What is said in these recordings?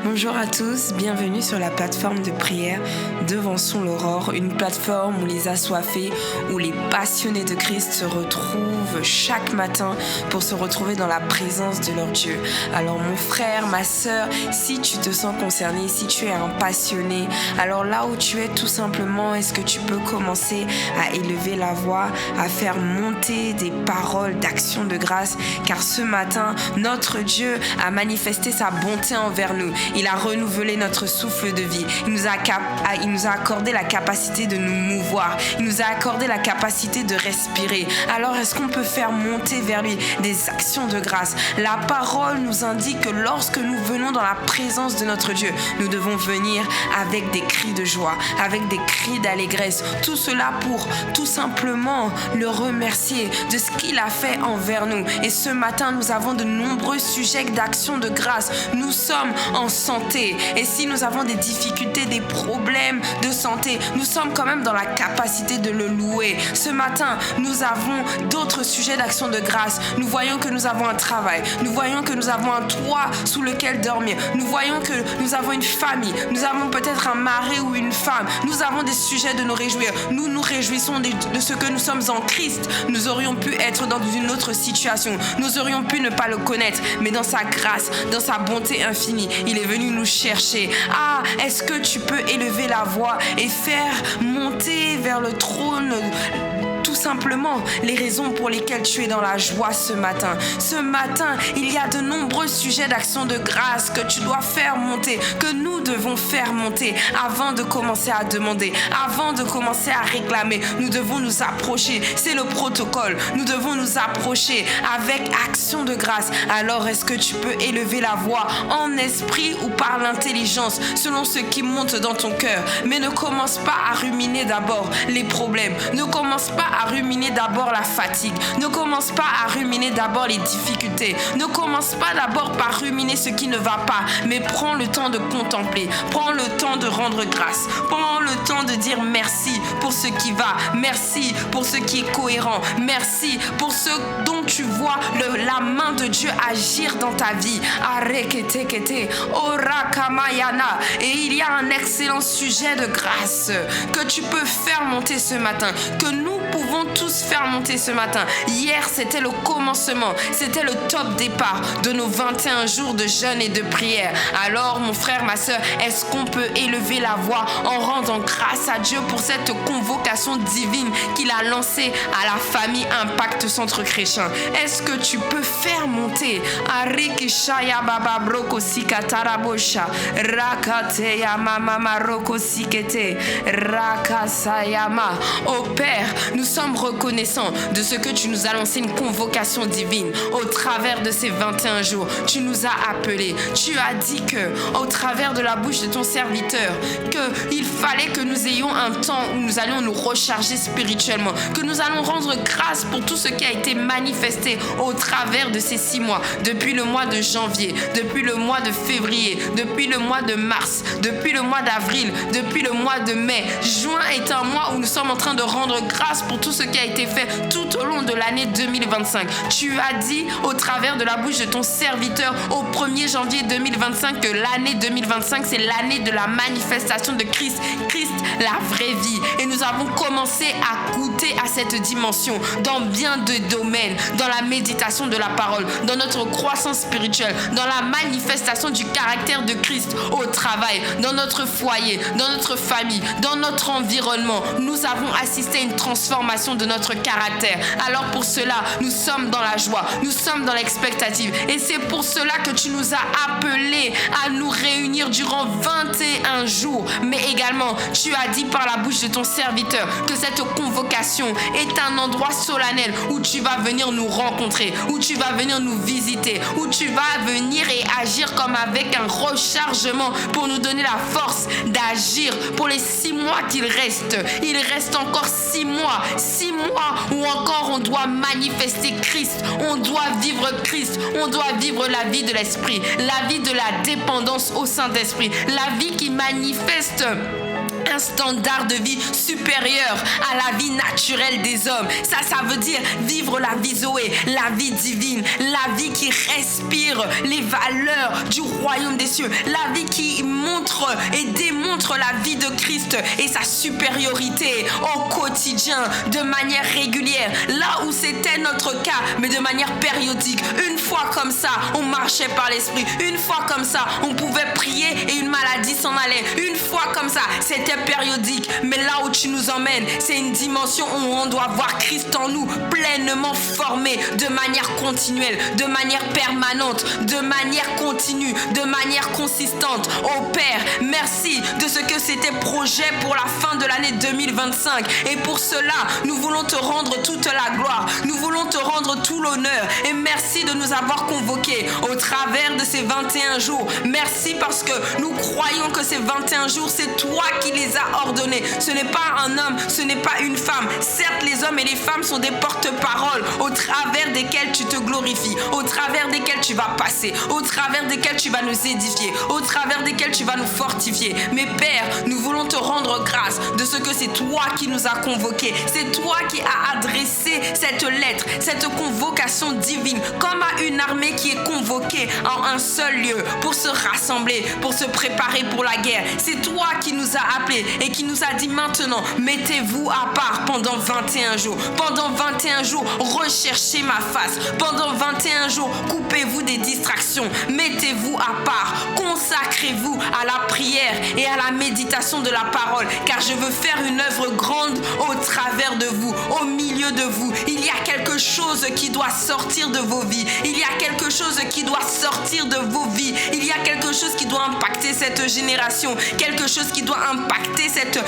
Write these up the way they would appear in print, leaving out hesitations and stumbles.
Bonjour à tous, bienvenue sur la plateforme de prière Devançons l'Aurore, une plateforme où les assoiffés, où les passionnés de Christ se retrouvent chaque matin pour se retrouver dans la présence de leur Dieu. Alors mon frère, ma sœur, si tu te sens concerné, si tu es un passionné, alors là où tu es tout simplement, est-ce que tu peux commencer à élever la voix, à faire monter des paroles d'action de grâce, car ce matin, notre Dieu a manifesté sa bonté envers nous. Il a renouvelé notre souffle de vie. Il nous a accordé la capacité de nous mouvoir. Il nous a accordé la capacité de respirer. Alors, est-ce qu'on peut faire monter vers lui des actions de grâce? La parole nous indique que lorsque nous venons dans la présence de notre Dieu, nous devons venir avec des cris de joie, avec des cris d'allégresse. Tout cela pour tout simplement le remercier de ce qu'il a fait envers nous. Et ce matin, nous avons de nombreux sujets d'actions de grâce. Nous sommes en santé. Et si nous avons des difficultés, des problèmes de santé, nous sommes quand même dans la capacité de le louer. Ce matin, nous avons d'autres sujets d'action de grâce. Nous voyons que nous avons un travail. Nous voyons que nous avons un toit sous lequel dormir. Nous voyons que nous avons une famille. Nous avons peut-être un mari ou une femme. Nous avons des sujets de nous réjouir. Nous nous réjouissons de ce que nous sommes en Christ. Nous aurions pu être dans une autre situation. Nous aurions pu ne pas le connaître. Mais dans sa grâce, dans sa bonté infinie, il est venu nous chercher. Ah, est-ce que tu peux élever la voix et faire monter vers le trône tout simplement les raisons pour lesquelles tu es dans la joie ce matin. Ce matin, il y a de nombreux sujets d'action de grâce que tu dois faire monter, que nous devons faire monter avant de commencer à demander, avant de commencer à réclamer. Nous devons nous approcher. C'est le protocole. Nous devons nous approcher avec action de grâce. Alors, est-ce que tu peux élever la voix en esprit ou par l'intelligence, selon ce qui monte dans ton cœur? Mais ne commence pas à ruminer d'abord les problèmes. Ne commence pas à ruminer d'abord la fatigue. Ne commence pas à ruminer d'abord les difficultés. Ne commence pas d'abord par ruminer ce qui ne va pas, mais prends le temps de contempler. Prends le temps de rendre grâce. Prends le temps de dire merci pour ce qui va. Merci pour ce qui est cohérent. Merci pour ce dont tu vois la main de Dieu agir dans ta vie. Et il y a un excellent sujet de grâce que tu peux faire monter ce matin, que nous pouvons tous faire monter ce matin. Hier, c'était le commencement, c'était le top départ de nos 21 jours de jeûne et de prière. Alors, mon frère, ma sœur, est-ce qu'on peut élever la voix en rendant grâce à Dieu pour cette convocation divine qu'il a lancée à la famille Impact Centre Chrétien? Est-ce que tu peux faire monter Oh Père, nous sommes reconnaissants de ce que tu nous as lancé une convocation divine au travers de ces 21 jours. Tu nous as appelés. Tu as dit que, au travers de la bouche de ton serviteur, qu'il fallait que nous ayons un temps où nous allions nous recharger spirituellement, que nous allons rendre grâce pour tout ce qui a été manifesté au travers de ces 6 mois, depuis le mois de janvier, depuis le mois de février, depuis le mois de mars, depuis le mois d'avril, depuis le mois de mai. Juin est un mois où nous sommes en train de rendre grâce pour tout ce qui a été fait tout au long de l'année 2025. Tu as dit au travers de la bouche de ton serviteur au 1er janvier 2025 que l'année 2025 c'est l'année de la manifestation de Christ, la vraie vie. Et nous avons commencé à goûter à cette dimension dans bien de domaines, dans la méditation de la parole, dans notre croissance spirituelle, dans la manifestation du caractère de Christ au travail, dans notre foyer, dans notre famille, dans notre environnement. Nous avons assisté à une transformation de notre caractère. Alors pour cela, nous sommes dans la joie, nous sommes dans l'expectative. Et c'est pour cela que tu nous as appelés à nous réunir durant 21 jours. Mais également, tu as dit par la bouche de ton serviteur que cette convocation est un endroit solennel où tu vas venir nous rencontrer, où tu vas venir nous visiter, où tu vas venir et agir comme avec un rechargement pour nous donner la force d'agir pour les 6 mois qu'il reste. Il reste encore 6 mois. 6 mois où encore on doit manifester Christ, on doit vivre Christ, on doit vivre la vie de l'Esprit, la vie de la dépendance au Saint-Esprit, la vie qui manifeste un standard de vie supérieur à la vie naturelle des hommes. Ça veut dire vivre la vie Zoé, la vie divine, la vie qui respire les valeurs du royaume des cieux, la vie qui montre et démontre la vie de Christ et sa supériorité au quotidien, de manière régulière, là où c'était notre cas, mais de manière périodique. Une fois comme ça, on marchait par l'esprit. Une fois comme ça, on pouvait prier et une maladie s'en allait. Une fois comme ça, c'était périodique. Mais là où tu nous emmènes, c'est une dimension où on doit voir Christ en nous, pleinement formé, de manière continuelle, de manière permanente, de manière continue, de manière consistante. Oh Père, merci de ce que c'était projet pour la fin de l'année 2025. Et pour cela, nous voulons te rendre toute la gloire. Nous voulons te rendre tout l'honneur. Et merci de nous avoir convoqués au travers de ces 21 jours. Merci parce que nous croyons que ces 21 jours, c'est toi qui les as ordonnés. Ce n'est pas un homme, ce n'est pas une femme. Certes, les hommes et les femmes sont des porte-paroles au travers desquels tu te glorifies, au travers desquels tu vas passer, au travers desquels tu vas nous édifier, au travers desquels tu vas nous fortifier. Mais Père, nous voulons te rendre grâce de ce que c'est toi qui nous as convoqués. C'est toi qui as adressé cette lettre, cette convocation divine, comme à une armée qui est convoquée en un seul lieu pour se rassembler, pour se préparer pour la guerre. C'est toi qui nous as appelés et qui nous a dit maintenant, mettez-vous à part pendant 21 jours. Pendant 21 jours, recherchez ma face. Pendant 21 jours, coupez-vous des distractions. Mettez-vous à part. Consacrez-vous à la prière et à la méditation de la parole, car je veux faire une œuvre grande au travers de vous, au milieu de vous. Il y a quelque chose qui doit sortir de vos vies. Il y a quelque chose qui doit sortir de vos vies. Il y a quelque chose qui doit impacter cette génération. Quelque chose qui doit impacter cette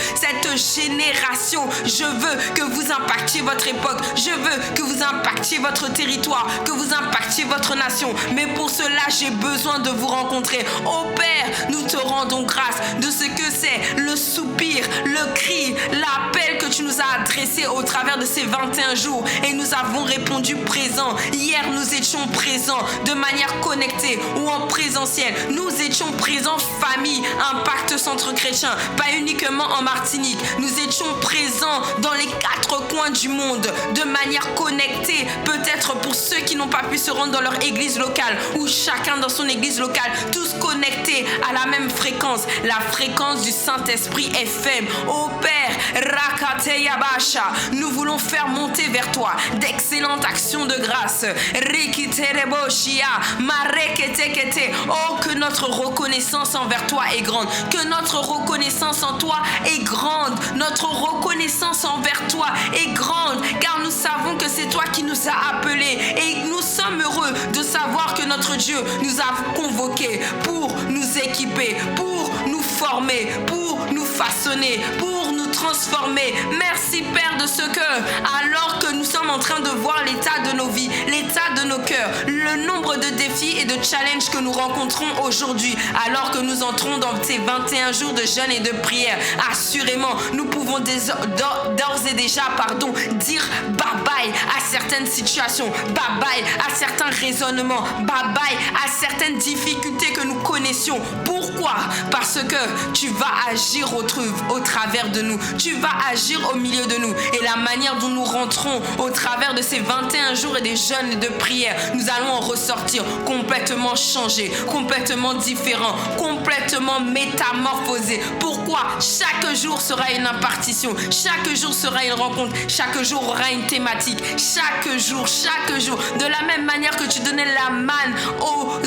génération. Je veux que vous impactiez votre époque. Je veux que vous impactiez votre territoire, que vous impactiez votre nation. Mais pour cela, j'ai besoin de vous rencontrer. Oh Père, nous te rendons grâce de ce que c'est le soupir, le cri, l'appel que tu nous as adressé au travers de ces 21 jours. Et nous avons répondu présent. Hier, nous étions présents de manière connectée ou en présentiel. Nous étions présents famille, Impact Centre Chrétien, pas uniquement en Martinique. Nous étions présents dans les 4 coins du monde de manière connectée, peut-être pour ceux qui n'ont pas pu se rendre dans leur église locale ou chacun dans son église locale, tous connectés à la même fréquence, la fréquence du Saint-Esprit FM. Ô Père, Rakateya Basha, nous voulons faire monter vers toi d'excellentes actions de grâce. Rikitereboshia, Mareketekete. Oh, que notre reconnaissance envers toi est grande, que notre reconnaissance en toi est grande, notre reconnaissance envers toi est grande, car nous savons que c'est toi qui nous as appelés et nous sommes heureux de savoir que notre Dieu nous a convoqués pour nous équiper, pour nous former, pour nous façonner, pour nous transformer. Merci Père de ce que, alors que nous sommes en train de voir l'état de nos vies, l'état de nos cœurs, le nombre de défis et de challenges que nous rencontrons aujourd'hui, alors que nous entrons dans ces 21 jours de jeûne et de prière, assurément, nous pouvons d'ores et déjà dire bye-bye à certaines situations, bye-bye à certains raisonnements, bye-bye à certaines difficultés que nous connaissions. Pourquoi? Parce que tu vas agir au travers de nous. Tu vas agir au milieu de nous. Et la manière dont nous rentrons au travers de ces 21 jours et des jeûnes et de prières, nous allons en ressortir complètement changés, complètement différents, complètement métamorphosés. Pourquoi? Chaque jour sera une impartition. Chaque jour sera une rencontre. Chaque jour aura une thématique. Chaque jour. De la même manière que tu donnais la manne aux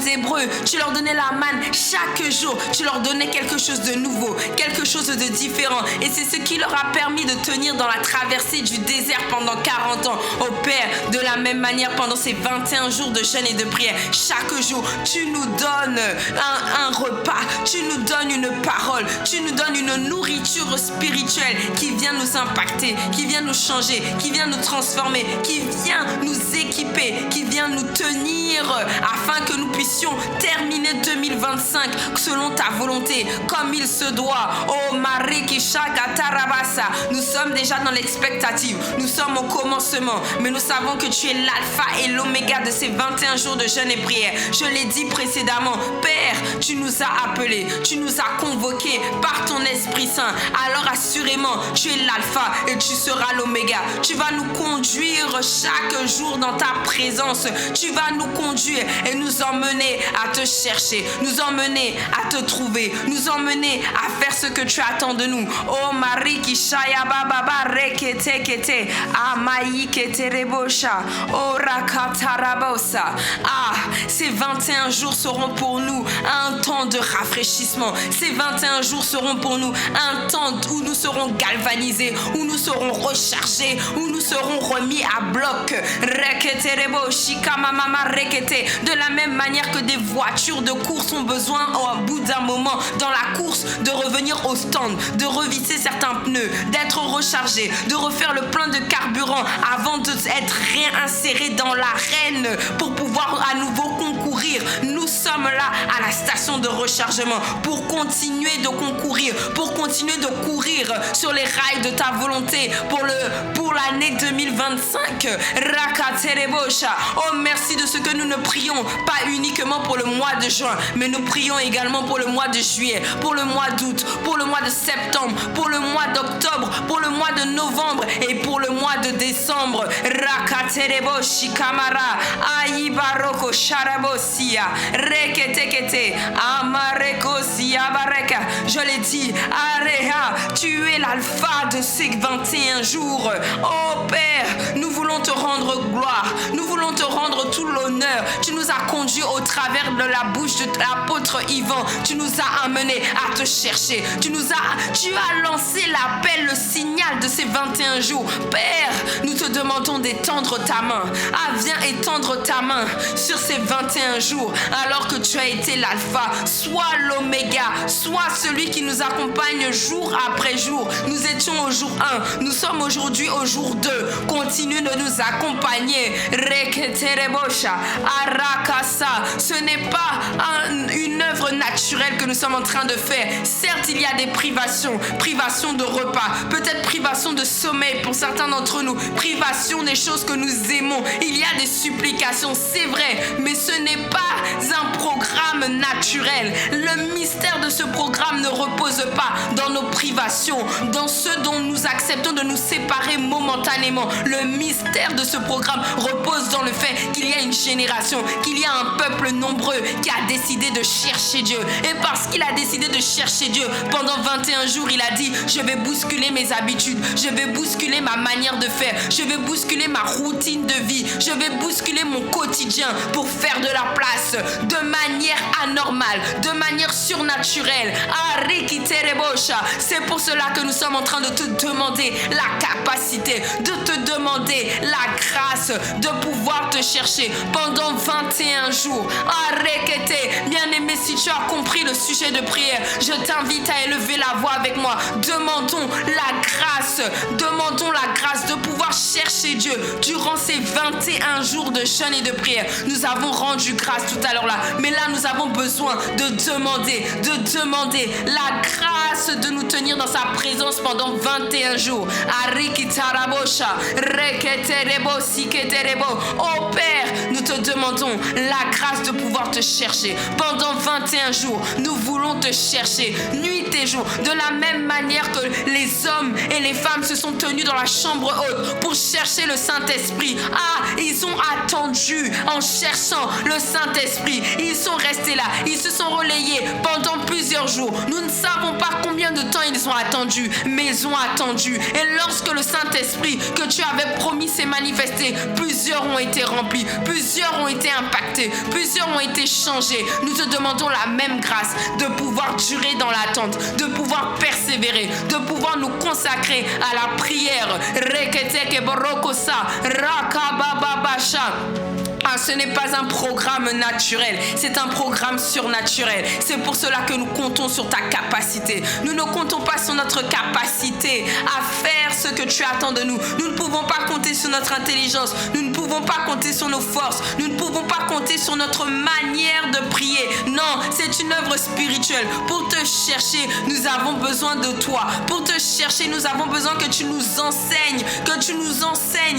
Hébreux, tu leur donnais la manne chaque jour, tu leur donnais quelque chose de nouveau, quelque chose de différent, et c'est ce qui leur a permis de tenir dans la traversée du désert pendant 40 ans. Oh Père, de la même manière, pendant ces 21 jours de jeûne et de prière, chaque jour, tu nous donnes un repas, tu nous donnes une parole, tu nous donnes une nourriture spirituelle qui vient nous impacter, qui vient nous changer, qui vient nous transformer, qui vient nous équiper, qui vient nous tenir afin que nous puissions terminer 2025 selon ta volonté, comme il se doit. Oh Marie Kishaka Tarabasa, nous sommes déjà dans l'expectative, nous sommes au commencement, mais nous savons que tu es l'alpha et l'oméga de ces 21 jours de jeûne et prière. Je l'ai dit précédemment, Père, tu nous as appelés, tu nous as convoqués par ton Esprit Saint. Alors assurément, tu es l'alpha et tu seras l'oméga. Tu vas nous conduire chaque jour dans ta présence. Tu vas nous conduire et nous emmener à te chercher, nous emmener à te trouver, nous emmener à faire ce que tu attends de nous. Oh Marie Kishaya Baba Rekete Kete Amayi Keterebosha Orakatarabosa. Ah, ces 21 jours seront pour nous un temps de rafraîchissement. Ces 21 jours seront pour nous un temps où nous serons galvanisés, où nous serons rechargés, où nous serons remis à bloc. De la même manière que des voitures de course ont besoin au bout d'un moment dans la course de revenir au stand, de revisser certains pneus, d'être rechargés, de refaire le plein de carburant avant d'être réinsérés dans l'arène pour pouvoir à nouveau concourir. Nous sommes là à la station de rechargement pour continuer de concourir, pour continuer de courir sur les rails de ta volonté pour l'année 2025. Rakaterebosha. Oh, merci de ce que nous ne prions pas uniquement pour le mois de juin, mais nous prions également pour le mois de juillet, pour le mois d'août, pour le mois de septembre, pour le mois d'octobre, pour le mois de novembre et pour le mois de décembre. Rakatereboshi kamara aibaroko sharabosia reketekete amarekosia bareka. Je l'ai dit, Areha, tu es l'alpha de ces 21 jours. Oh Père, nous voulons te rendre gloire, nous voulons te rendre tout l'honneur. Tu nous as conduits au travers de la bouche de l'apôtre Yvan. Tu nous as amenés à te chercher. Tu as lancé l'appel, le signal de ces 21 jours. Père, nous te demandons d'étendre ta main. Ah, viens étendre ta main sur ces 21 jours, alors que tu as été l'alpha, soit l'oméga, soit celui qui nous accompagne jour après jour. Nous étions au jour 1, nous sommes aujourd'hui au jour 2. Continue de nous accompagner. Reketerebosha, Arakasa. Ce n'est pas une œuvre naturelle que nous sommes en train de faire. Certes, il y a des privations de repas, peut-être privation de sommeil pour certains d'entre nous, privation des choses que nous aimons. Il y a des supplications, c'est vrai, mais ce n'est pas un programme naturel. Le mystère de ce programme ne repose pas dans nos privations, dans ce dont nous acceptons de nous séparer momentanément. Le mystère de ce programme repose dans le fait qu'il y a une génération, qu'il y a un peuple nombreux qui a décidé de chercher Dieu. Et parce qu'il a décidé de chercher Dieu, pendant 21 jours, il a dit, je vais bousculer mes habitudes, je vais bousculer ma manière de faire, je vais bousculer ma routine de vie, je vais bousculer mon quotidien pour faire de la place de manière anormale, de manière surnaturelle. C'est pour cela que nous sommes en train de te demander la capacité, de te demander la grâce de pouvoir te chercher pendant 21 jours. Bien-aimé, si tu as compris le sujet de prière, je t'invite à élever la voix avec moi. Demandons la grâce de pouvoir chercher Dieu durant ces 21 jours de jeûne et de prière. Nous avons rendu grâce tout à l'heure là, mais là nous avons besoin de demander la grâce de nous tenir dans sa présence pendant 21 jours. Oh Père, nous te demandons la grâce de pouvoir te chercher pendant 21 jours. Nous voulons te chercher nuit et jour, de la même manière que les hommes et les femmes se sont tenus dans la chambre haute pour chercher le Saint-Esprit. Ah, ils ont attendu en cherchant le Saint-Esprit. Ils sont restés là, ils se sont relayés pendant plusieurs jours. Nous ne savons pas combien de temps ils ont attendu, mais ils ont attendu. Et lorsque le Saint-Esprit que tu avais promis s'est manifesté, plusieurs ont été remplis, plusieurs ont été impactés, plusieurs ont été changés. Nous te demandons la même grâce de pouvoir durer dans l'attente, de pouvoir persévérer, de pouvoir nous consacrer à la prière. Reketeke borokosa, rakabababasha. Ah, ce n'est pas un programme naturel, c'est un programme surnaturel. C'est pour cela que nous comptons sur ta capacité. Nous ne comptons pas sur notre capacité à faire ce que tu attends de nous. Nous ne pouvons pas compter sur notre intelligence. Nous ne pouvons pas compter sur nos forces. Nous ne pouvons pas compter sur notre manière de prier. Non, c'est une œuvre spirituelle. Pour te chercher, nous avons besoin de toi. Pour te chercher, nous avons besoin que tu nous enseignes,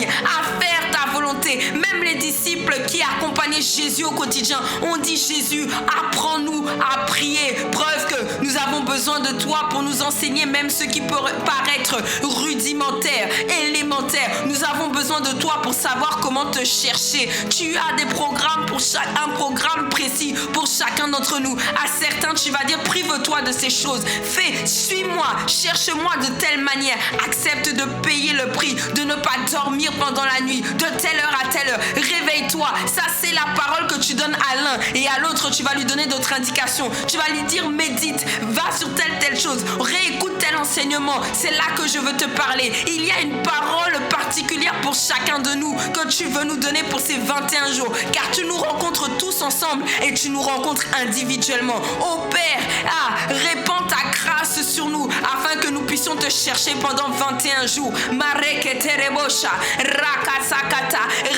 à faire ta volonté. Même les disciples qui accompagnaient Jésus au quotidien ont dit: Jésus, apprends-nous à prier. Preuve que nous avons besoin de toi pour nous enseigner même ce qui peut paraître rudimentaire, élémentaire. Nous avons besoin de toi pour savoir comment te chercher. Tu as des programmes un programme précis pour chacun d'entre nous. À certains, tu vas dire: prive-toi de ces choses. Suis-moi, cherche-moi de telle manière. Accepte de payer le prix, de ne pas dormir pendant la nuit, de telle heure à telle heure. Réveille-toi. Ça, c'est la parole que tu donnes à l'un, et à l'autre, tu vas lui donner d'autres indications. Tu vas lui dire: médite, va sur telle chose, réécoute tel enseignement. C'est là que je veux te parler. Il y a une parole particulière pour chacun de nous que tu veux nous donner pour ces 21 jours, car tu nous rencontres tous ensemble et tu nous rencontres individuellement. Oh Père, répands ta grâce sur nous afin que nous puissions te chercher pendant 21 jours.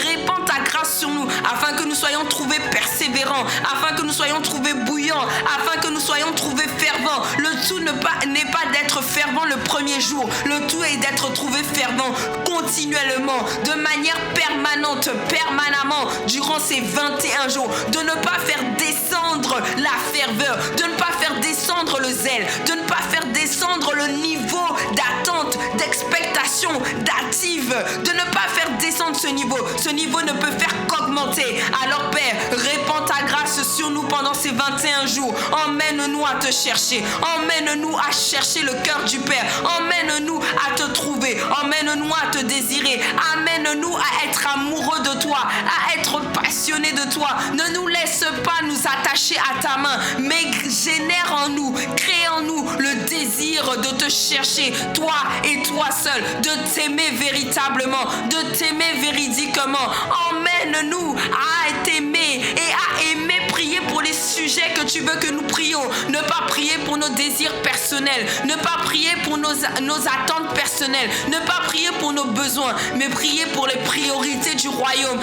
Répands ta grâce sur nous afin que nous soyons trouvés persévérants, afin que nous soyons trouvés bouillants, afin que nous soyons trouvés fervents. Le tout n'est pas d'être fervent le premier jour. Le tout est d'être trouvé fervent continuellement, de manière permanemment, durant ces 21 jours. De ne pas faire descendre la ferveur, de ne pas faire descendre le zèle, de ne pas faire descendre le niveau d'attente, d'expectation, d'active, de ne pas faire descendre ce niveau. Ce niveau ne peut faire qu'augmenter. Alors Père, répands ta grâce sur nous pendant ces 21 jours. Emmène-nous à te chercher. Emmène-nous à chercher le cœur du Père. Emmène-nous à te trouver. Emmène-nous à te désirer. Amène-nous à être amoureux de toi, à être passionné de toi. Ne nous laisse pas nous attacher à ta main, mais génère en nous, crée en nous le désir de te chercher, toi et toi seul, de t'aimer véritablement, de t'aimer véridiquement. Emmène-nous à t'aimer et à aimer prier pour les sujets que tu veux que nous prions. Ne pas prier pour nos désirs personnels, ne pas prier pour nos attentes personnelles, ne pas prier pour nos besoins, mais prier pour les priorités du royaume.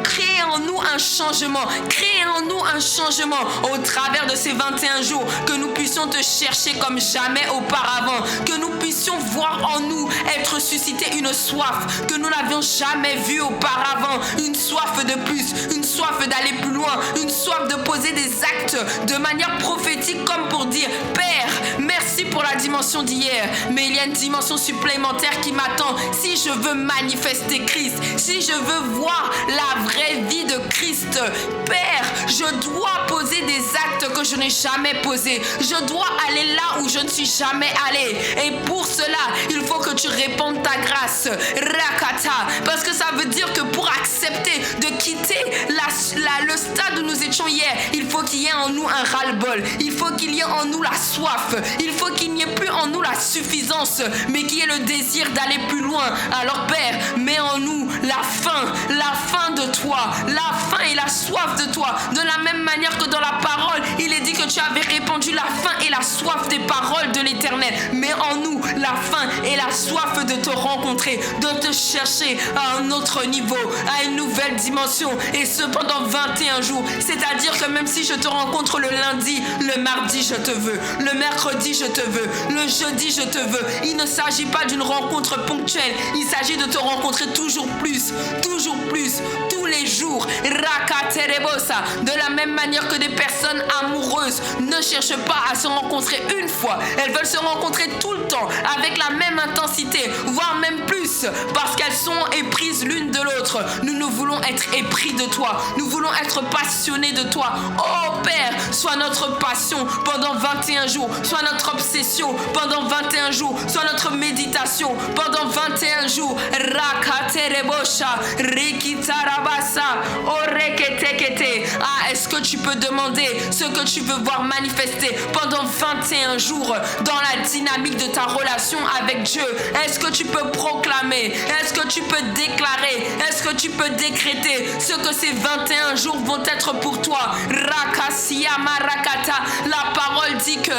Crée en nous un changement, crée en nous un changement au travers de ces 21 jours, que nous puissions te chercher comme jamais auparavant, que nous puissions voir en nous être suscité une soif que nous n'avions jamais vue auparavant, une soif de plus, une soif d'aller plus loin, une soif de poser des actes de manière prophétique, comme pour dire: Père, merci pour la dimension d'hier, mais il y a une dimension supplémentaire qui m'attend. Si je veux manifester Christ, si je veux voir la vraie vie de Christ, Père, je dois poser des actes que je n'ai jamais posés. Je dois aller là où je ne suis jamais allé. Et pour cela, il faut que tu répandes ta grâce. Rakata. Parce que ça veut dire que pour accepter de quitter le stade où nous étions hier, il faut qu'il y ait en nous un ras-le-bol. Il faut qu'il y ait en nous la soif. Il faut qu'il n'y ait plus en nous la suffisance, mais qu'il y ait le désir d'aller plus loin. Alors Père, mets en nous la faim de toi, la faim et la soif de toi. De la même manière que dans la parole, il est dit que tu avais répandu la faim et la soif des paroles de l'Éternel. Mets en nous la faim et la soif de te rencontrer, de te chercher à un autre niveau, à une nouvelle dimension, et ce pendant 21 jours. C'est-à-dire que même si je te rencontre le lundi, le mardi je te veux, le mercredi je te veux, le jeudi je te veux. Il ne s'agit pas d'une rencontre ponctuelle, il s'agit de te rencontrer toujours plus, tous les jours. Rakaterebosa. De la même manière que des personnes amoureuses ne cherchent pas à se rencontrer une fois, elles veulent se rencontrer tout le temps avec la même intensité, voire même plus, parce qu'elles sont éprises l'une de l'autre. Nous voulons être épris de toi, nous voulons être passionnés de toi. Oh Père, sois notre passion pendant 21 jours, sois notre obsession pendant 21 jours, sois notre méditation pendant 21 jours. Rakaterebosha, Rikitarabasa, Oreketekete. Est-ce que tu peux demander ce que tu veux voir manifester pendant 21 jours dans la dynamique de ta relation avec Dieu? Est-ce que tu peux peux proclamer? Est-ce que tu peux déclarer? Est-ce que tu peux décréter ce que ces 21 jours vont être pour toi? Rakasia Marakata. La parole dit que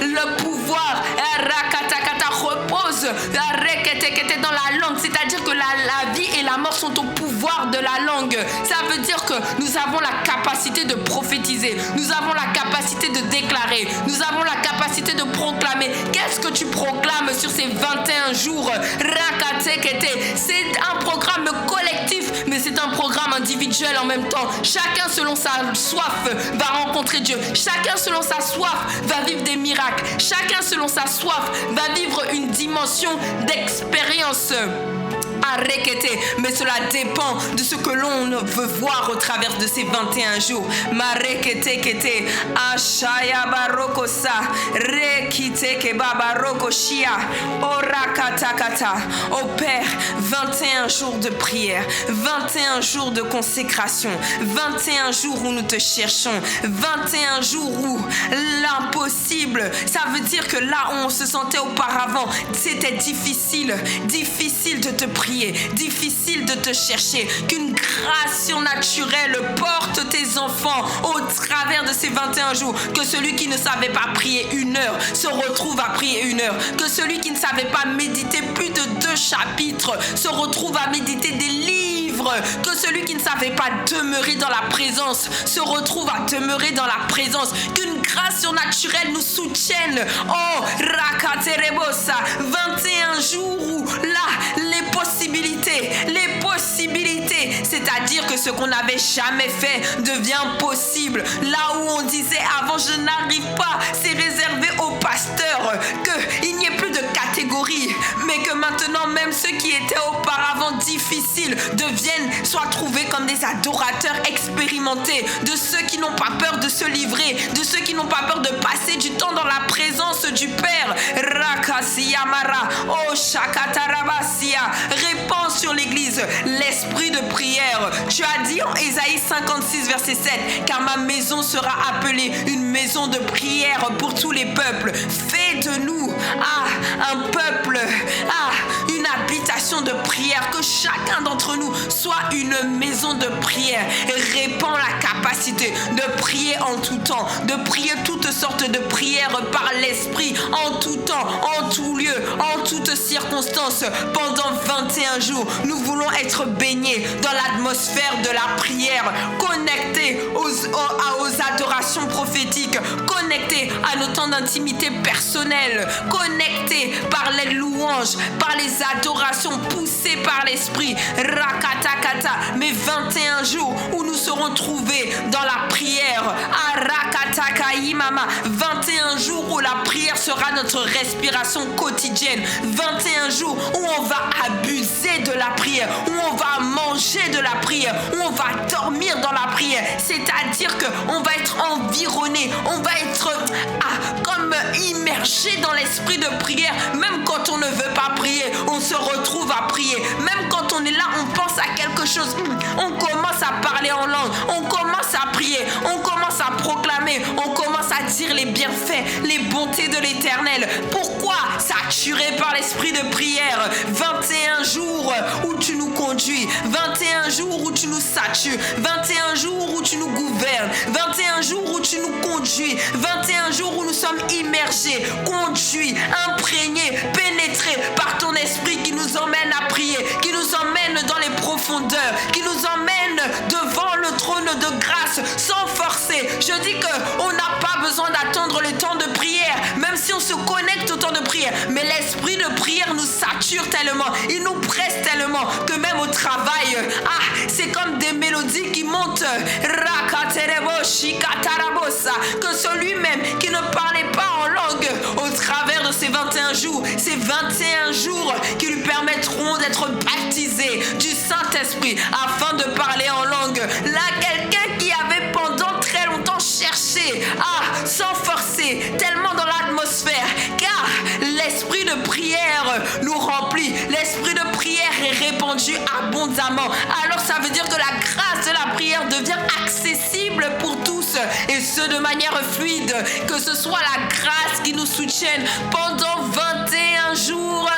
le pouvoir Rakatakata repose dans la langue. C'est-à-dire que la vie et la mort sont au pouvoir de la langue. Ça veut dire que nous avons la capacité de prophétiser. Nous avons la capacité de déclarer. Nous avons la capacité de proclamer. Qu'est-ce que tu proclames sur ces 21 jours? C'est un programme collectif, mais c'est un programme individuel en même temps. Chacun selon sa soif va rencontrer Dieu. Chacun selon sa soif va vivre des miracles. Chacun selon sa soif va vivre une dimension d'expérience. Mais cela dépend de ce que l'on veut voir au travers de ces 21 jours. Oh Père, 21 jours de prière, 21 jours de consécration, 21 jours où nous te cherchons, 21 jours où l'impossible, ça veut dire que là où on se sentait auparavant, c'était difficile de te prier, difficile de te chercher, qu'une grâce surnaturelle porte tes enfants au travers de ces 21 jours, que celui qui ne savait pas prier 1 heure se retrouve à prier 1 heure, que celui qui ne savait pas méditer plus de 2 chapitres se retrouve à méditer des livres, que celui qui ne savait pas demeurer dans la présence se retrouve à demeurer dans la présence, qu'une grâce surnaturelle nous soutienne. Oh, Rakaterebosa, 21 jours où là, les possibilités, c'est-à-dire que ce qu'on n'avait jamais fait devient possible. Là où on disait avant je n'arrive pas, c'est réservé aux pasteurs, qu'il n'y ait plus de catégories, mais que maintenant même ceux qui étaient auparavant difficiles soient trouvés comme des adorateurs expérimentés, de ceux qui n'ont pas peur de se livrer, de ceux qui n'ont pas peur de passer du temps dans la présence du Père. Rakasiyamara, oh Shakatarabasia, répand sur l'église l'esprit de prière. Tu as dit en Ésaïe 56 verset 7, car ma maison sera appelée une maison de prière pour tous les peuples. Fais de nous un peuple, une habitation de prière, que chacun d'entre nous soit une maison de prière. Répand la capacité de prier en tout temps, de prier toutes sortes de prières par l'esprit, en tout temps, en tout lieu, en toutes circonstances. Pendant 21 jours, nous voulons être baignés dans l'atmosphère de la prière, connectés aux adorations prophétiques, connectés à nos temps d'intimité personnelle, connectés par les louanges, par les adorations poussées par l'esprit. Rakatakata, mais 21 jours où nous serons trouvés dans la prière. Arakatakaimama, 21 jours où la prière sera notre respiration quotidienne. 21 jours où on va abuser de la prière, où on va manger de la prière, où on va dormir dans la prière. C'est-à-dire qu'on va être environné, on va être comme immergé dans l'esprit de prière. Même quand on ne veut pas prier, on se retrouve à prier. Même quand on est là, on pense à quelque chose, on commence à parler en langue, on commence à prier, on commence à proclamer, on commence à dire les bienfaits, les bontés de l'Éternel. Pourquoi? Saturé par l'esprit de prière. 21 jours où tu nous conduis, 21 jours où tu nous satures, 21 jours où tu nous gouvernes, 21 jours où tu nous conduis, 21 jours où nous sommes immergés, conduits, imprégnés, pénétrés par ton esprit qui nous emmène à prier, qui nous emmène dans les profondeurs, qui nous emmène devant le trône de grâce sans forcer. Je dis qu'on n'a pas besoin d'attendre le temps de prière, même si on se connecte au temps de prière, mais l'esprit de prière nous sature tellement, il nous presse tellement que même au travail, c'est comme des mélodies qui montent, que celui-même qui ne parlait pas en langue au travers de ces 21 jours, ces 21 jours qui lui permettront d'être baptisé du Saint-Esprit afin de parler en langue. Là, quelqu'un qui avait pendant très longtemps cherché, sans forcer, tellement dans l'atmosphère, car l'esprit de prière nous remplit, l'esprit de prière est répandu abondamment. Alors ça veut dire que la grâce de la prière devient accessible pour tous. et ce de manière fluide. Que ce soit la grâce qui nous soutienne pendant 21 jours.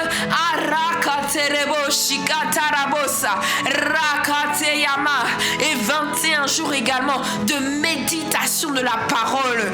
Et 21 jours également de méditation de la parole.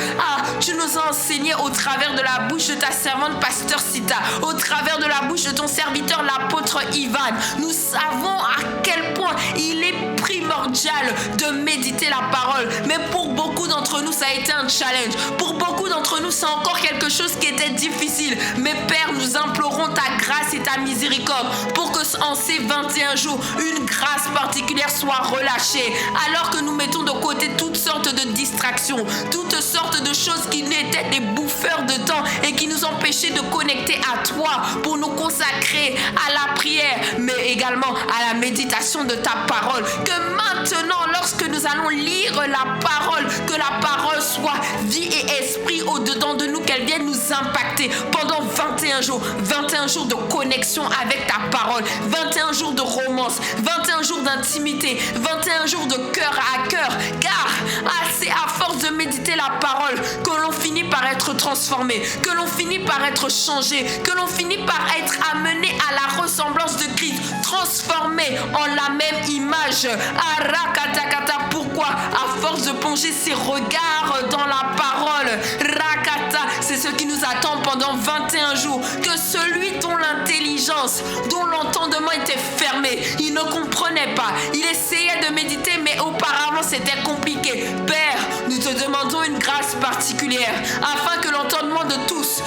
Tu nous as enseigné au travers de la bouche de ta servante Pasteur Sita, au travers de la bouche de ton serviteur l'apôtre Ivan. Nous savons à quel point il est primordial de méditer la parole. Mais pour beaucoup d'entre nous, ça a été un challenge. Pour beaucoup d'entre nous, c'est encore quelque chose qui était difficile. Mais Père, nous implorons ta grâce et ta miséricorde pour que en ces 21 jours, une grâce particulière soit relâchée. Alors que nous mettons de côté toutes sortes de distractions, toutes sortes de choses qui n'étaient des bouffeurs de temps et qui nous empêchaient de connecter à toi pour nous consacrer à la prière, mais également à la méditation de ta parole. Que maintenant, lorsque nous allons lire la parole, que la parole soit vie et esprit au-dedans de nous, qu'elle vienne nous impacter pendant 21 jours. 21 jours de connexion avec ta parole, 21 jours de romance, 21 jours d'intimité, 21 jours de cœur à cœur. Car c'est à force de méditer la parole que l'on finit par être transformé, que l'on finit par être changé, que l'on finit par être amené à la ressemblance de Christ, transformé en la même image. Pourquoi? À force de plonger ses regards dans la parole. Rakata, c'est ce qui nous attend pendant 21 jours. Que celui dont l'intelligence, dont l'entendement était fermé, il ne comprenait pas, il essayait de méditer, mais auparavant c'était compliqué. Père, nous te demandons une grâce particulière afin que l'entendement de tous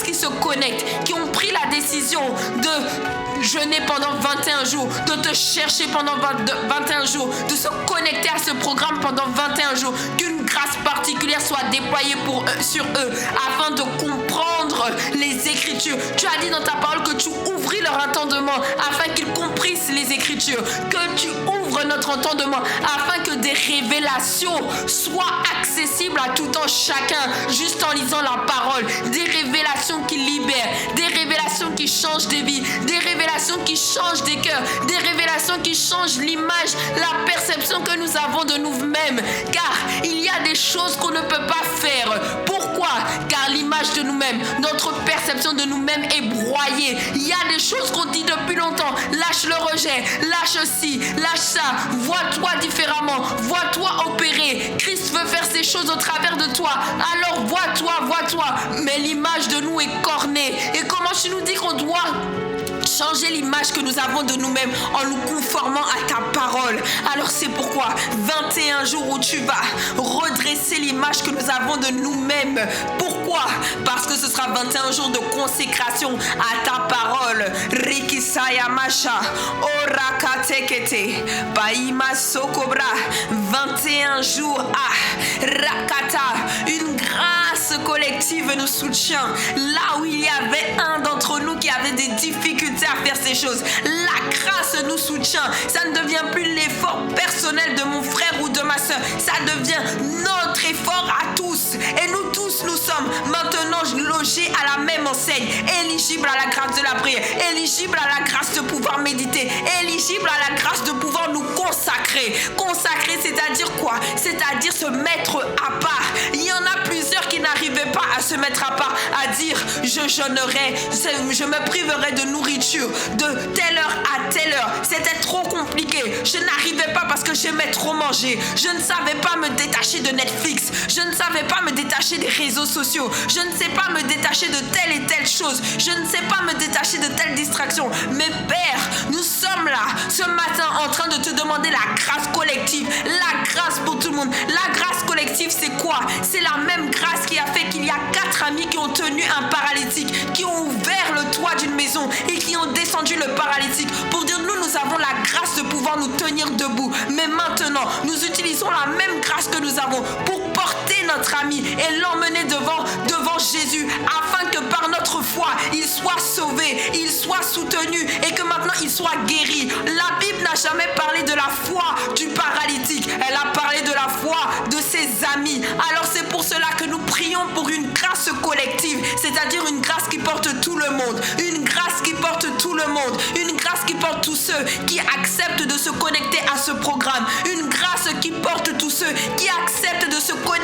qui se connectent, qui ont pris la décision de jeûner pendant 21 jours, de te chercher pendant 21 jours, de se connecter à ce programme pendant 21 jours, qu'une grâce particulière soit déployée sur eux afin de comprendre les Écritures. Tu as dit dans ta parole que tu ouvris leur entendement afin qu'ils comprissent les Écritures, que tu ouvres notre entendement afin que des révélations soient accessibles à tout temps chacun, juste en lisant la parole, des révélations qui libèrent, des révélations qui changent des vies, des révélations qui changent des cœurs, des révélations qui changent l'image, la perception que nous avons de nous-mêmes. Car il y a des choses qu'on ne peut pas faire. Pourquoi? Car l'image de nous-mêmes, notre perception de nous-mêmes est broyée. Il y a des choses qu'on dit depuis longtemps. Lâche le rejet, lâche ci, lâche ça. Vois-toi différemment, vois-toi opérer. Christ veut faire ces choses au travers de toi. Alors vois-toi. Mais l'image de nous est cornée. Et comment tu nous dis qu'on doit changer l'image que nous avons de nous-mêmes en nous conformant à ta parole? Alors c'est pourquoi 21 jours où tu vas redresser l'image que nous avons de nous-mêmes. Pourquoi? Parce que ce sera 21 jours de consécration à ta parole. Rikisaya Masha, Orakatekete, Baima Sokobra, 21 jours à Rakata, une grâce collective nous soutient. Là où il y avait un d'entre nous qui avait des difficultés à faire ces choses, la grâce nous soutient. Ça ne devient plus l'effort personnel de mon frère ou de ma soeur, ça devient notre effort à tous. Et nous tous, nous sommes maintenant logés à la même enseigne, éligibles à la grâce de la prière, éligibles à la grâce de pouvoir méditer, éligibles à la grâce de pouvoir nous consacrer. Consacrer, c'est-à-dire quoi? C'est-à-dire se mettre à part. Il y en a plusieurs qui n'arrivaient pas à se mettre à part, à dire je jeûnerai, je me priverai de nourriture de telle heure à telle heure. C'était trop compliqué. Je n'arrivais pas parce que j'aimais trop manger. Je ne savais pas me détacher de Netflix. Je ne savais pas me détacher des réseaux sociaux. Je ne sais pas me détacher de telle et telle chose. Je ne sais pas me détacher de telle distraction. Mais Père, nous sommes là ce matin en train de te demander la grâce collective, la grâce pour tout le monde. La grâce collective, c'est quoi? C'est la même grâce qui a fait qu'il y a 4 amis qui ont tenu un paralytique, qui ont ouvert le toit d'une maison et qui ont descendu le paralytique pour dire nous avons la grâce de pouvoir nous tenir debout. Mais maintenant, nous utilisons la même grâce que nous avons pour porter notre ami et l'emmener devant Jésus afin que par notre foi, il soit sauvé, il soit soutenu et que maintenant il soit guéri. La Bible n'a jamais parlé de la foi du paralytique, elle a parlé de la foi de ses amis. Alors c'est pour cela que nous prions pour une grâce collective, c'est-à-dire une grâce qui porte tout le monde, une grâce qui porte tout le monde, une grâce qui porte tous ceux qui acceptent de se connecter à ce programme, une grâce qui porte tous ceux qui acceptent de se connecter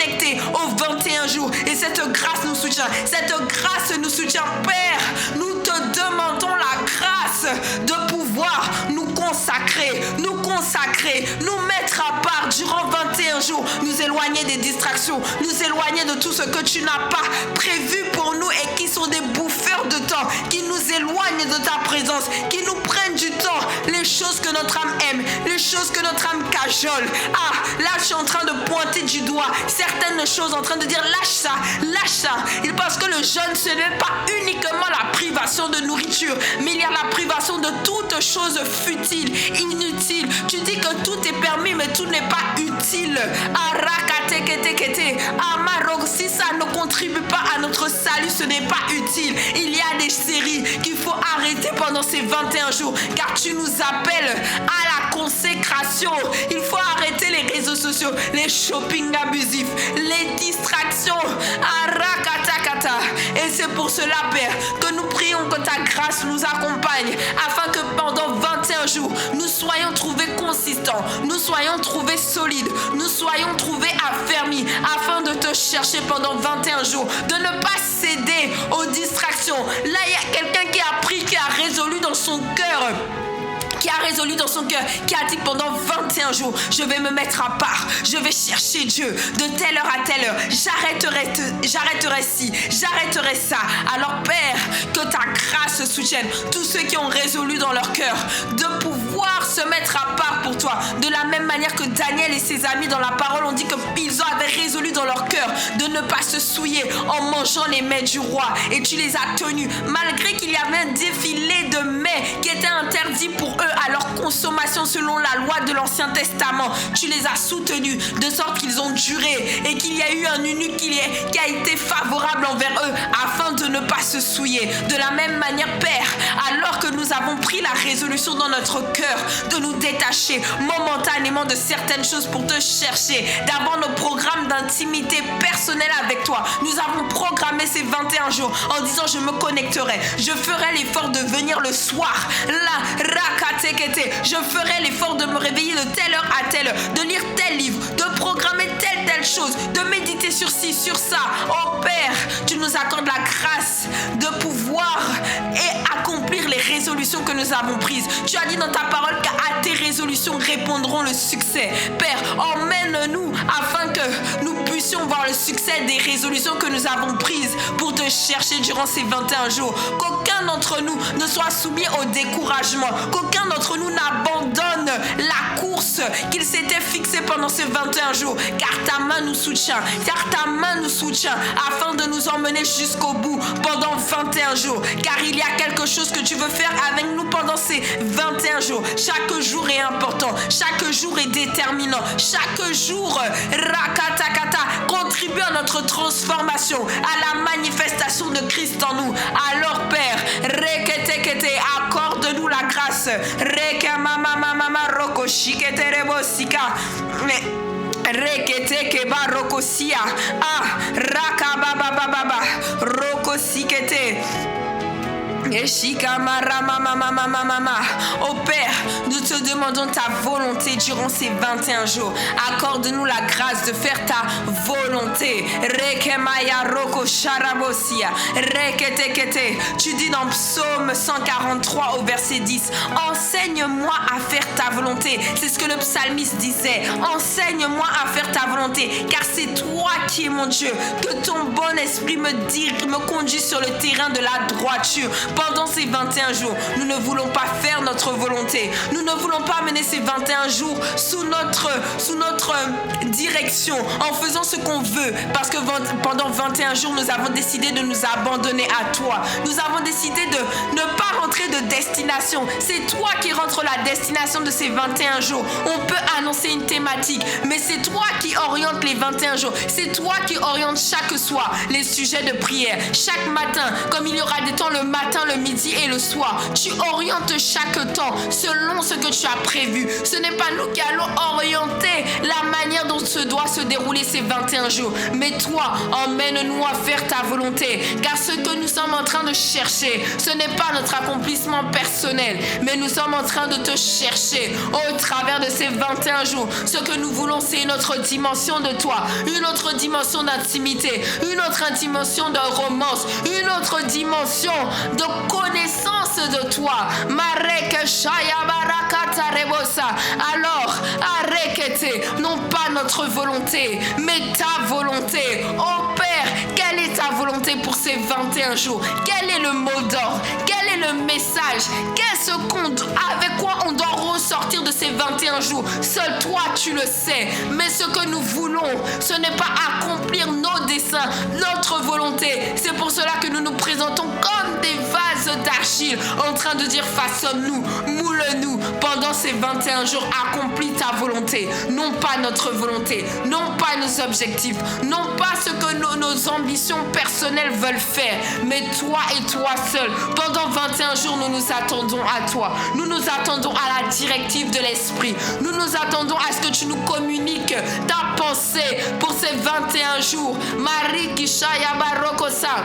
cette grâce nous soutient. Cette grâce nous soutient, Père. Nous te demandons la grâce de pouvoir nous consacrer, nous mettre à part durant 21 jours, nous éloigner des distractions, nous éloigner de tout ce que tu n'as pas prévu pour nous et qui sont des bouffeurs de temps, qui nous éloignent de ta présence, qui nous prennent du temps, les choses que notre âme aime, les choses que notre âme cajole. Ah, là je suis en train de pointer du doigt certaines choses, en train de dire lâche ça. Parce que le jeûne, ce n'est pas uniquement la privation de nourriture, mais il y a la privation de toutes choses futiles, inutiles. Tu dis que tout est permis, mais tout n'est pas utile. Si ça ne contribue pas à notre salut, ce n'est pas utile. Il y a des séries qu'il faut arrêter pendant ces 21 jours, car tu nous appelles à la consécration. Il faut arrêter les réseaux sociaux, les shopping abusifs, les distractions. Et c'est pour cela, Père, que nous prions que ta grâce nous accompagne, afin que pendant 21 jours, nous soyons trouvés consistants, nous soyons trouvés solides, nous soyons trouvés affermis, afin de te chercher pendant 21 jours, de ne pas céder aux distractions. Là, il y a quelqu'un qui a pris, qui a résolu dans son cœur, qui a dit pendant 21 jours, je vais me mettre à part, je vais chercher Dieu de telle heure à telle heure, j'arrêterai ci, j'arrêterai ça. Alors Père, que ta grâce soutienne tous ceux qui ont résolu dans leur cœur de pouvoir se mettre à part pour toi, de la même manière que Daniel et ses amis dans la parole ont dit qu'ils avaient résolu dans leur cœur de ne pas se souiller en mangeant les mets du roi, et tu les as tenus, malgré qu'il y avait un défilé de mets qui était interdit pour eux à leur consommation selon la loi de l'Ancien Testament. Tu les as soutenus de sorte qu'ils ont duré, et qu'il y a eu un eunuque qui a été favorable envers eux afin de ne pas se souiller. De la même manière, Père, alors que nous avons pris la résolution dans notre cœur de nous détacher momentanément de certaines choses pour te chercher, d'avoir nos programmes d'intimité personnelle avec toi, nous avons programmé ces 21 jours en disant je me connecterai, je ferai l'effort de venir le soir, je ferai l'effort de me réveiller de telle heure à telle heure, de lire tel livre, de programmer telle chose, de méditer sur ci, sur ça. Oh Père, tu nous accordes la grâce de pouvoir et accomplir les résolutions que nous avons prises. Tu as dit dans ta parole qu'à tes résolutions répondront le succès. Père, emmène-nous afin que nous puissions voir le succès des résolutions que nous avons prises pour te chercher durant ces 21 jours. Qu'aucun d'entre nous ne soit soumis au découragement, qu'aucun d'entre nous n'abandonne la course qu'il s'était fixée pendant ces 21 jours, car ta main nous soutient, afin de nous emmener jusqu'au bout pendant 21 jours, car il y a quelque chose que tu veux faire avec nous pendant ces 21 jours. Chaque jour est important, chaque jour est déterminant, chaque jour contribue à notre transformation, à la manifestation de Christ en nous. Alors Père, accorde-nous la grâce. Rekete keba rokosia rakababababa rokosikete. Oh Père, nous te demandons ta volonté durant ces 21 jours. Accorde-nous la grâce de faire ta volonté. Tu dis dans Psaume 143 au verset 10, enseigne-moi à faire ta volonté. C'est ce que le psalmiste disait. Enseigne-moi à faire ta volonté, car c'est toi qui es mon Dieu. Que ton bon esprit me conduit sur le terrain de la droiture. Pendant ces 21 jours, nous ne voulons pas faire notre volonté. Nous ne voulons pas mener ces 21 jours sous notre direction, en faisant ce qu'on veut. Parce que pendant 21 jours, nous avons décidé de nous abandonner à toi. Nous avons décidé de ne pas rentrer de destination. C'est toi qui rentres la destination de ces 21 jours. On peut annoncer une thématique, mais c'est toi qui orientes les 21 jours. C'est toi qui orientes chaque soir les sujets de prière. Chaque matin, comme il y aura des temps le matin, le midi et le soir, tu orientes chaque temps selon ce que tu as prévu. Ce n'est pas nous qui allons orienter la manière dont se doit se dérouler ces 21 jours, mais toi, emmène-nous à faire ta volonté, car ce que nous sommes en train de chercher, ce n'est pas notre accomplissement personnel, mais nous sommes en train de te chercher au travers de ces 21 jours. Ce que nous voulons, c'est une autre dimension de toi, une autre dimension d'intimité, une autre dimension de romance, une autre dimension de connaissance de toi. Alors, arrête, non pas notre volonté, mais ta volonté. Oh Père, quelle est ta volonté pour ces 21 jours? Quel est le mot d'ordre? Quel est le message? Qu'est-ce avec quoi on doit ressortir de ces 21 jours? Seul toi, tu le sais. Mais ce que nous voulons, ce n'est pas accomplir nos desseins, notre volonté. C'est pour cela que nous nous présentons comme des vases d'argile, en train de dire façonne-nous, moule-nous. Pendant ces 21 jours, accomplis ta volonté. Non pas notre volonté, non pas nos objectifs, non pas ce que nos ambitions personnelles veulent faire, mais toi et toi seul. Pendant 21 jours, nous nous attendons à toi. Nous nous attendons à la directive de l'Esprit. Nous nous attendons à ce que tu nous communiques ta pensée pour ces 21 jours. Marie Kishaya Barokosa.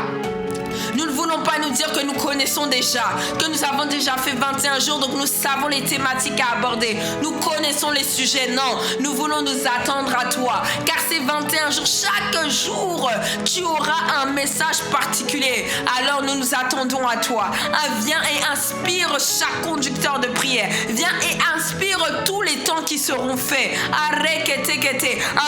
Nous ne voulons pas nous dire que nous connaissons déjà, que nous avons déjà fait 21 jours, donc nous savons les thématiques à aborder. Nous connaissons les sujets. Non, nous voulons nous attendre à toi. Car ces 21 jours, chaque jour, tu auras un message particulier. Alors nous nous attendons à toi. Viens et inspire chaque conducteur de prière. Viens et inspire tous les temps qui seront faits.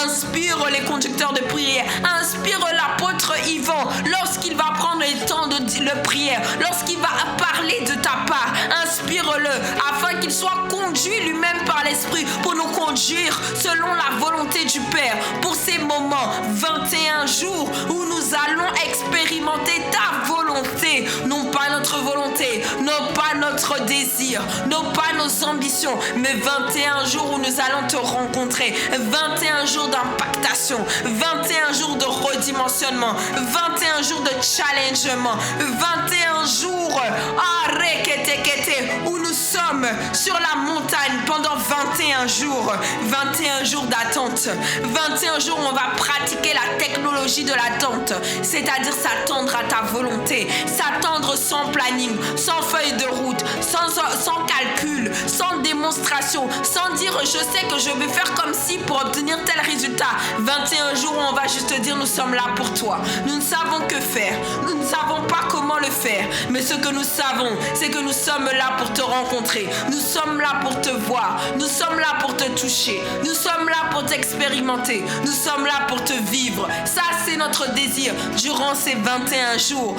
Inspire les conducteurs de prière. Inspire l'apôtre Yvan lorsqu'il va prendre le temps de la prière, lorsqu'il va parler de ta part. Inspire-le afin qu'il soit conduit lui-même par l'Esprit pour nous conduire selon la volonté du Père pour ces moments 21 jours où nous allons expérimenter ta volonté, non pas notre volonté, non pas notre désir, non pas nos ambitions, mais 21 jours où nous allons te rencontrer, 21 jours d'impactation, 21 jours de redimensionnement, 21 jours de challengement, 21 jours où nous sommes sur la montagne pendant 21 jours, 21 jours d'attente, 21 jours où on va pratiquer la technologie de l'attente, c'est-à-dire s'attendre à ta volonté, s'attendre sans planning, sans feuille de route, sans calcul, sans démonstration, sans dire je sais que je vais faire comme si pour obtenir tel résultat. 21 jours où on va juste te dire nous sommes là pour toi. Nous ne savons que faire, nous ne savons pas comment le faire, mais ce que nous savons, c'est que nous sommes là pour te rencontrer, nous sommes là pour te voir, nous sommes là pour te toucher, nous sommes là pour t'expérimenter, nous sommes là pour te vivre. Ça, c'est notre désir durant ces 21 jours.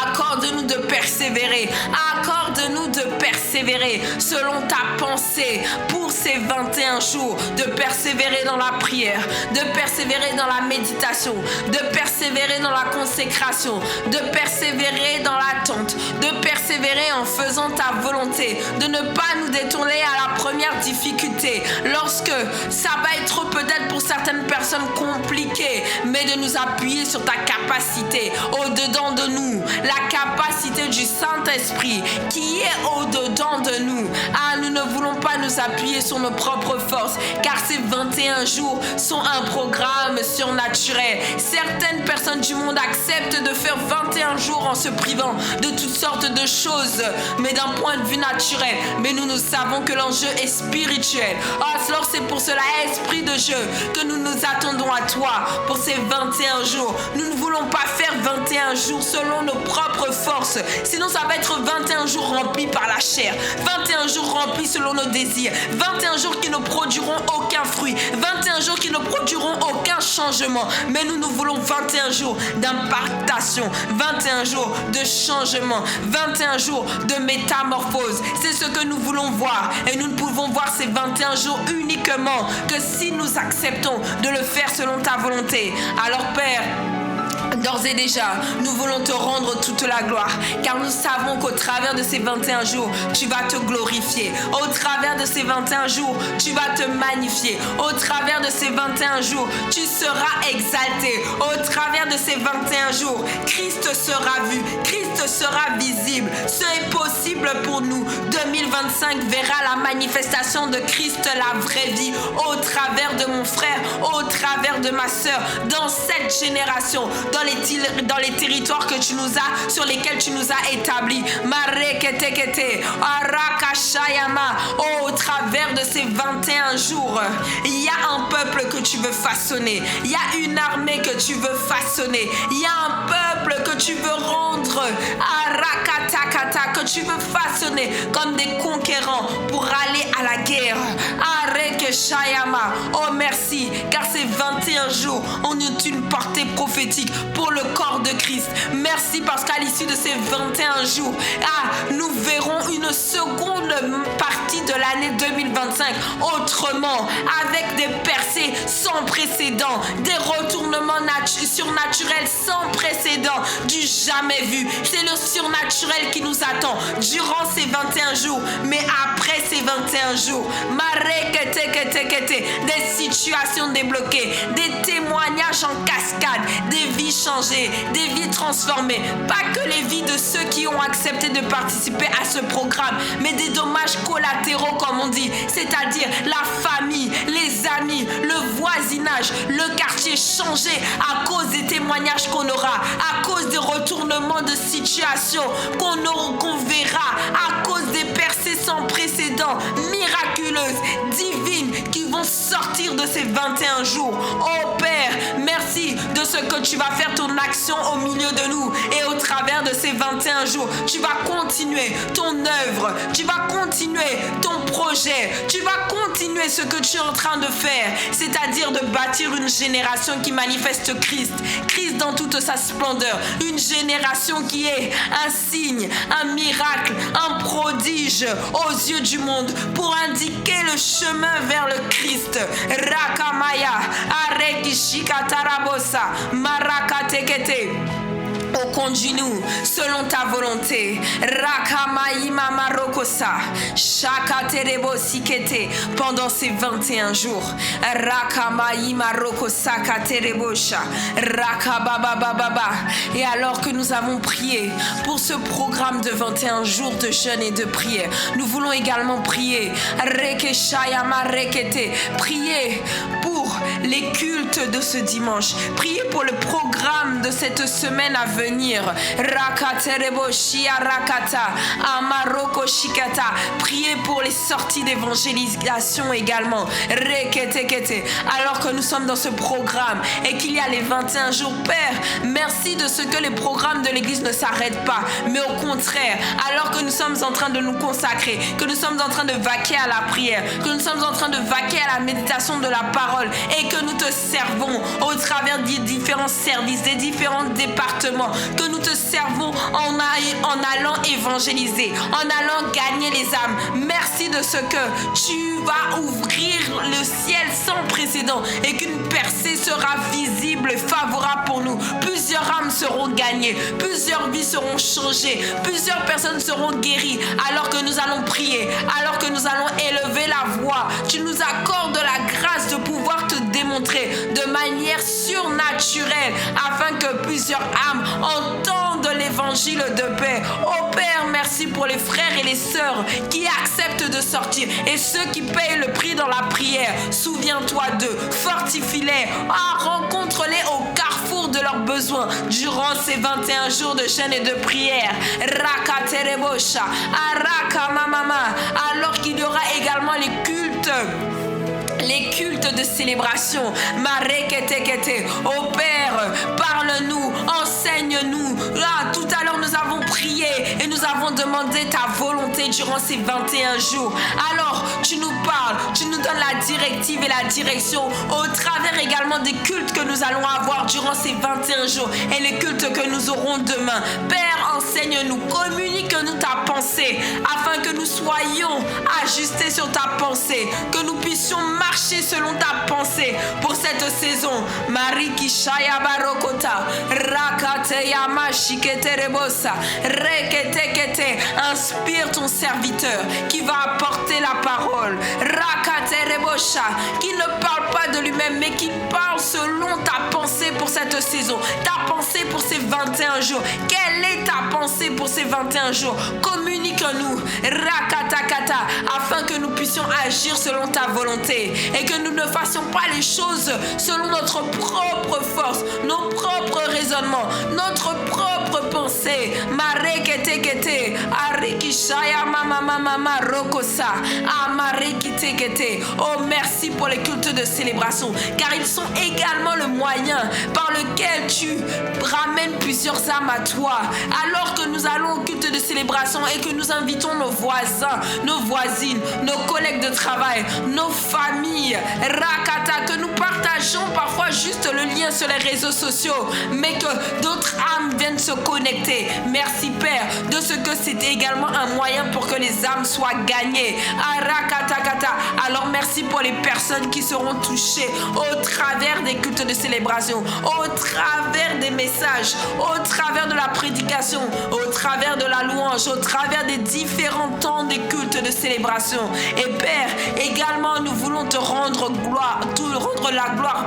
Accorde-nous de persévérer. Accorde-nous de persévérer selon ta pensée pour ces 21 jours. De persévérer dans la prière, de persévérer dans la méditation, de persévérer dans la consécration, de persévérer dans l'attente, de persévérer en faisant ta volonté, de ne pas nous détourner à la première difficulté. Lorsque ça va être peut-être pour certaines personnes compliqué, mais de nous appuyer sur ta capacité au-dedans de nous, la capacité du Saint-Esprit qui est au-dedans de nous. Nous ne voulons pas nous appuyer sur nos propres forces, car ces 21 jours sont un programme surnaturel. Certaines personnes du monde acceptent de faire 21 jours en se privant de toutes sortes de choses, mais d'un point de vue naturel. Mais nous savons que l'enjeu est spirituel. Alors c'est pour cela, esprit de jeu, que nous nous attendons à toi pour ces 21 jours. Nous ne voulons pas faire 21 jours selon nos propres forces, sinon ça va être 21 jours remplis par la chair, 21 jours remplis selon nos désirs, 21 jours qui ne produiront aucun fruit, 21 jours qui ne produiront aucun changement. Mais nous voulons 21 jours d'impactation, 21 jours de changement, 21 jours de métamorphose. C'est ce que nous voulons voir, et nous ne pouvons voir ces 21 jours uniquement que si nous acceptons de le faire selon ta volonté. Alors Père, d'ores et déjà, nous voulons te rendre toute la gloire, car nous savons qu'au travers de ces 21 jours, tu vas te glorifier. Au travers de ces 21 jours, tu vas te magnifier. Au travers de ces 21 jours, tu seras exalté. Au travers de ces 21 jours, Christ sera vu, Christ te sera visible. Ce est possible pour nous. 2025 verra la manifestation de Christ, la vraie vie, au travers de mon frère, au travers de ma sœur, dans cette génération, dans les territoires que tu nous as, sur lesquels tu nous as établis. Au travers de ces 21 jours, il y a un peuple que tu veux façonner. Il y a une armée que tu veux façonner. Il y a un peuple que tu veux rendre que tu veux façonner comme des conquérants pour aller à la guerre. Oh merci, car ces 21 jours ont une portée prophétique pour le corps de Christ. Merci parce qu'à l'issue de ces 21 jours, nous verrons une seconde partie de l'année 2025 autrement, avec des percées sans précédent, des retournements surnaturels sans précédent, du jamais vu. C'est le surnaturel qui nous attend durant ces 21 jours, mais après ces 21 jours, des situations débloquées, des témoignages en cascade, des vies changées, des vies transformées. Pas que les vies de ceux qui ont accepté de participer à ce programme, mais des dommages collatéraux comme on dit, c'est-à-dire la famille, les amis, le voisinage, le quartier changé à cause des témoignages qu'on aura, à cause des retournements de situation qu'on verra, à cause des percées sans précédent, miraculeuses, divines, qui vont sortir de ces 21 jours. Oh Père, merci de ce que tu vas faire ton action au milieu de nous, et au travers de ces 21 jours, tu vas continuer ton œuvre, tu vas continuer ton projet, tu vas continuer ce que tu es en train de faire, c'est-à-dire de bâtir une génération qui manifeste Christ dans toute sa splendeur, une génération qui est un signe, un miracle, un prodige aux yeux du monde pour indiquer le chemin vers le Christ. Rakamaya, Arekishikatarabosa, Marakatekete. Oh, conduis-nous selon ta volonté. Rakamaïma Marokosa, Shakaterebo Sikete, pendant ces 21 jours. Rakamaïma Rokosa Katerebosha, Rakababababa. Et alors que nous avons prié pour ce programme de 21 jours de jeûne et de prière, nous voulons également prier. Rekeshayama Rekete, prier pour les cultes de ce dimanche. Prier pour le programme de cette semaine à venir. Rakaterebo Shia Rakata, Amaroko Shikata. Priez pour les sorties d'évangélisation également. Reketekete. Alors que nous sommes dans ce programme et qu'il y a les 21 jours, Père, merci de ce que les programmes de l'Église ne s'arrêtent pas, mais au contraire, alors que nous sommes en train de nous consacrer, que nous sommes en train de vaquer à la prière, que nous sommes en train de vaquer à la méditation de la parole et que nous te servons au travers des différents services, des différents départements, que nous te servons en allant évangéliser, en allant gagner les âmes. Merci de ce que tu vas ouvrir le ciel sans précédent et qu'une percée sera visible et favorable pour nous. Plusieurs âmes seront gagnées, plusieurs vies seront changées, plusieurs personnes seront guéries alors que nous allons prier, alors que nous allons élever la voix. Tu nous accordes la grâce de pouvoir te démontrer de manière surnaturelle afin que plusieurs âmes entendent l'évangile de paix. Oh Père, merci pour les frères et les sœurs qui acceptent de sortir et ceux qui payent le prix dans la prière. Souviens-toi d'eux, fortifie-les, rencontre-les au carrefour de leurs besoins durant ces 21 jours de jeûne et de prière. Rakaterebosha, Arakamamama, alors qu'il y aura également les cultes de célébration. Mareketekete. Oh Père, parle-nous, enseigne-nous. Là, tout à l'heure, nous avons prié et nous avons demandé ta volonté durant ces 21 jours. Alors, tu nous parles, tu nous donnes la directive et la direction au travers également des cultes que nous allons avoir durant ces 21 jours et les cultes que nous aurons demain. Père, enseigne-nous, communique-nous ta pensée afin que nous soyons ajustés sur ta pensée, que nous puissions marcher selon ta pensée pour cette saison. Mariki Shaya Barokota, Rakateyama Shiketerebosa, Reketekete. Inspire ton serviteur qui va apporter la parole. Rakate qui ne parle pas de lui-même, mais qui parle selon ta pensée pour cette saison, ta pensée pour ces 21 jours. Quelle est ta pensée pour ces 21 jours? Communique-nous, rakatakata, afin que nous puissions agir selon ta volonté et que nous ne fassions pas les choses selon notre propre force, nos propres raisonnements, notre propre pensée. Mareketekete, arikishaya mama rokosa, amarekitekete. Oh, merci pour les cultes de célébration, car ils sont également le moyen par lequel tu ramènes plusieurs âmes à toi. Alors que nous allons au culte de célébration et que nous invitons nos voisins, nos voisines, nos collègues de travail, nos familles, rakata, que nous partageons parfois juste le lien sur les réseaux sociaux, mais que d'autres âmes viennent se connecter. Merci Père, de ce que c'était également un moyen pour que les âmes soient gagnées. Alors merci pour les personnes qui seront touchées au travers des cultes de célébration, au travers des messages, au travers de la prédication, au travers de la louange, au travers des différents temps des cultes de célébration. Et Père, également nous voulons te rendre la gloire,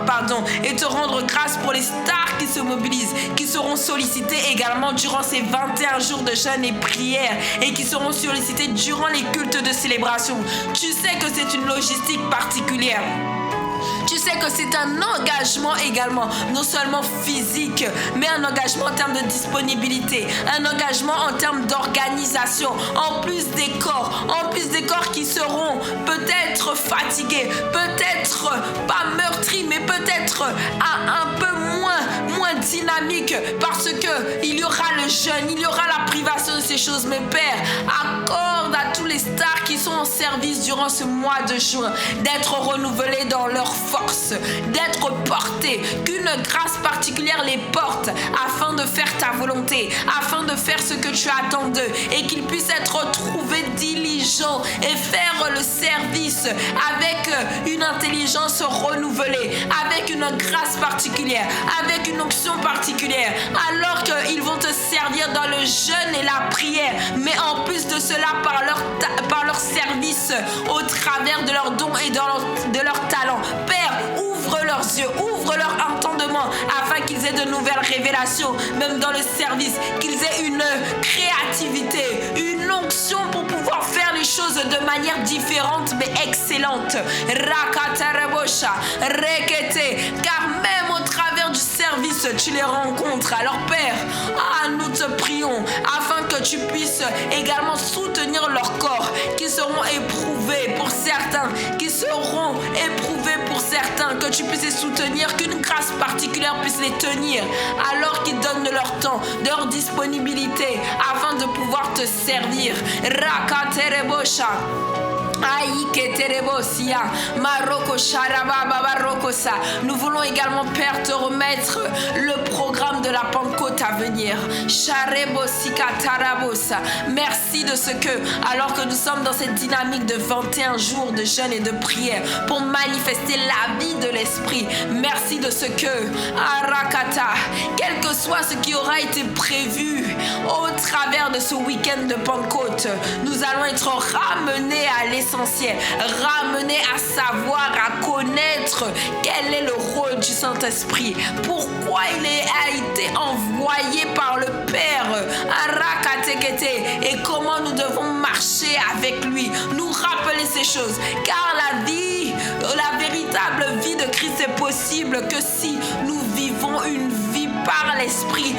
et te rendre grâce pour les stars qui se mobilisent, qui seront sollicitées également durant ces 21 jours de jeûne et prière et qui seront sollicitées durant les cultes de célébration. Tu sais que c'est une logistique particulière. Tu sais que c'est un engagement également, non seulement physique, mais un engagement en termes de disponibilité, un engagement en termes d'organisation, en plus des corps qui seront peut-être fatigués, peut-être pas meurtris, mais peut-être un peu moins dynamiques, parce que il y aura le jeûne, il y aura la privation de ces choses. Mais Père, accorde à tous les stars qui sont en service durant ce mois de juin d'être renouvelés dans leur force, d'être portés, qu'une grâce particulière les porte afin de faire ta volonté, afin de faire ce que tu attends d'eux, et qu'ils puissent être trouvés diligents et faire le service avec une intelligence renouvelée, avec une grâce particulière, avec une onction particulière, alors qu'ils vont te servir dans le jeûne et la prière, mais en plus de cela par leur service au travers de leurs dons et de leurs talents. Père, ouvre leurs yeux, ouvre leur entendement afin qu'ils aient de nouvelles révélations, même dans le service, qu'ils aient une créativité, une onction pour pouvoir faire les choses de manière différente mais excellente. Rakatarabosha, rekete, car même au travers du service, tu les rencontres. Alors Père, nous te prions afin que tu puisses également soutenir leur corps, qui seront éprouvés pour certains, que tu puisses les soutenir, qu'une grâce particulière puisse les tenir alors qu'ils donnent de leur temps, de leur disponibilité afin de pouvoir te servir. Rakaterebosha. Nous voulons également, Père, te remettre le programme de la Pentecôte à venir. Merci de ce que, alors que nous sommes dans cette dynamique de 21 jours de jeûne et de prière pour manifester la vie de l'Esprit, merci de ce que, quel que soit ce qui aura été prévu au travers de ce week-end de Pentecôte, nous allons être ramenés à l'essentiel, ramener à savoir, à connaître quel est le rôle du Saint-Esprit, pourquoi il a été envoyé par le Père, et comment nous devons marcher avec lui, nous rappeler ces choses, car la véritable vie de Christ est possible que si nous vivons une vie par l'Esprit,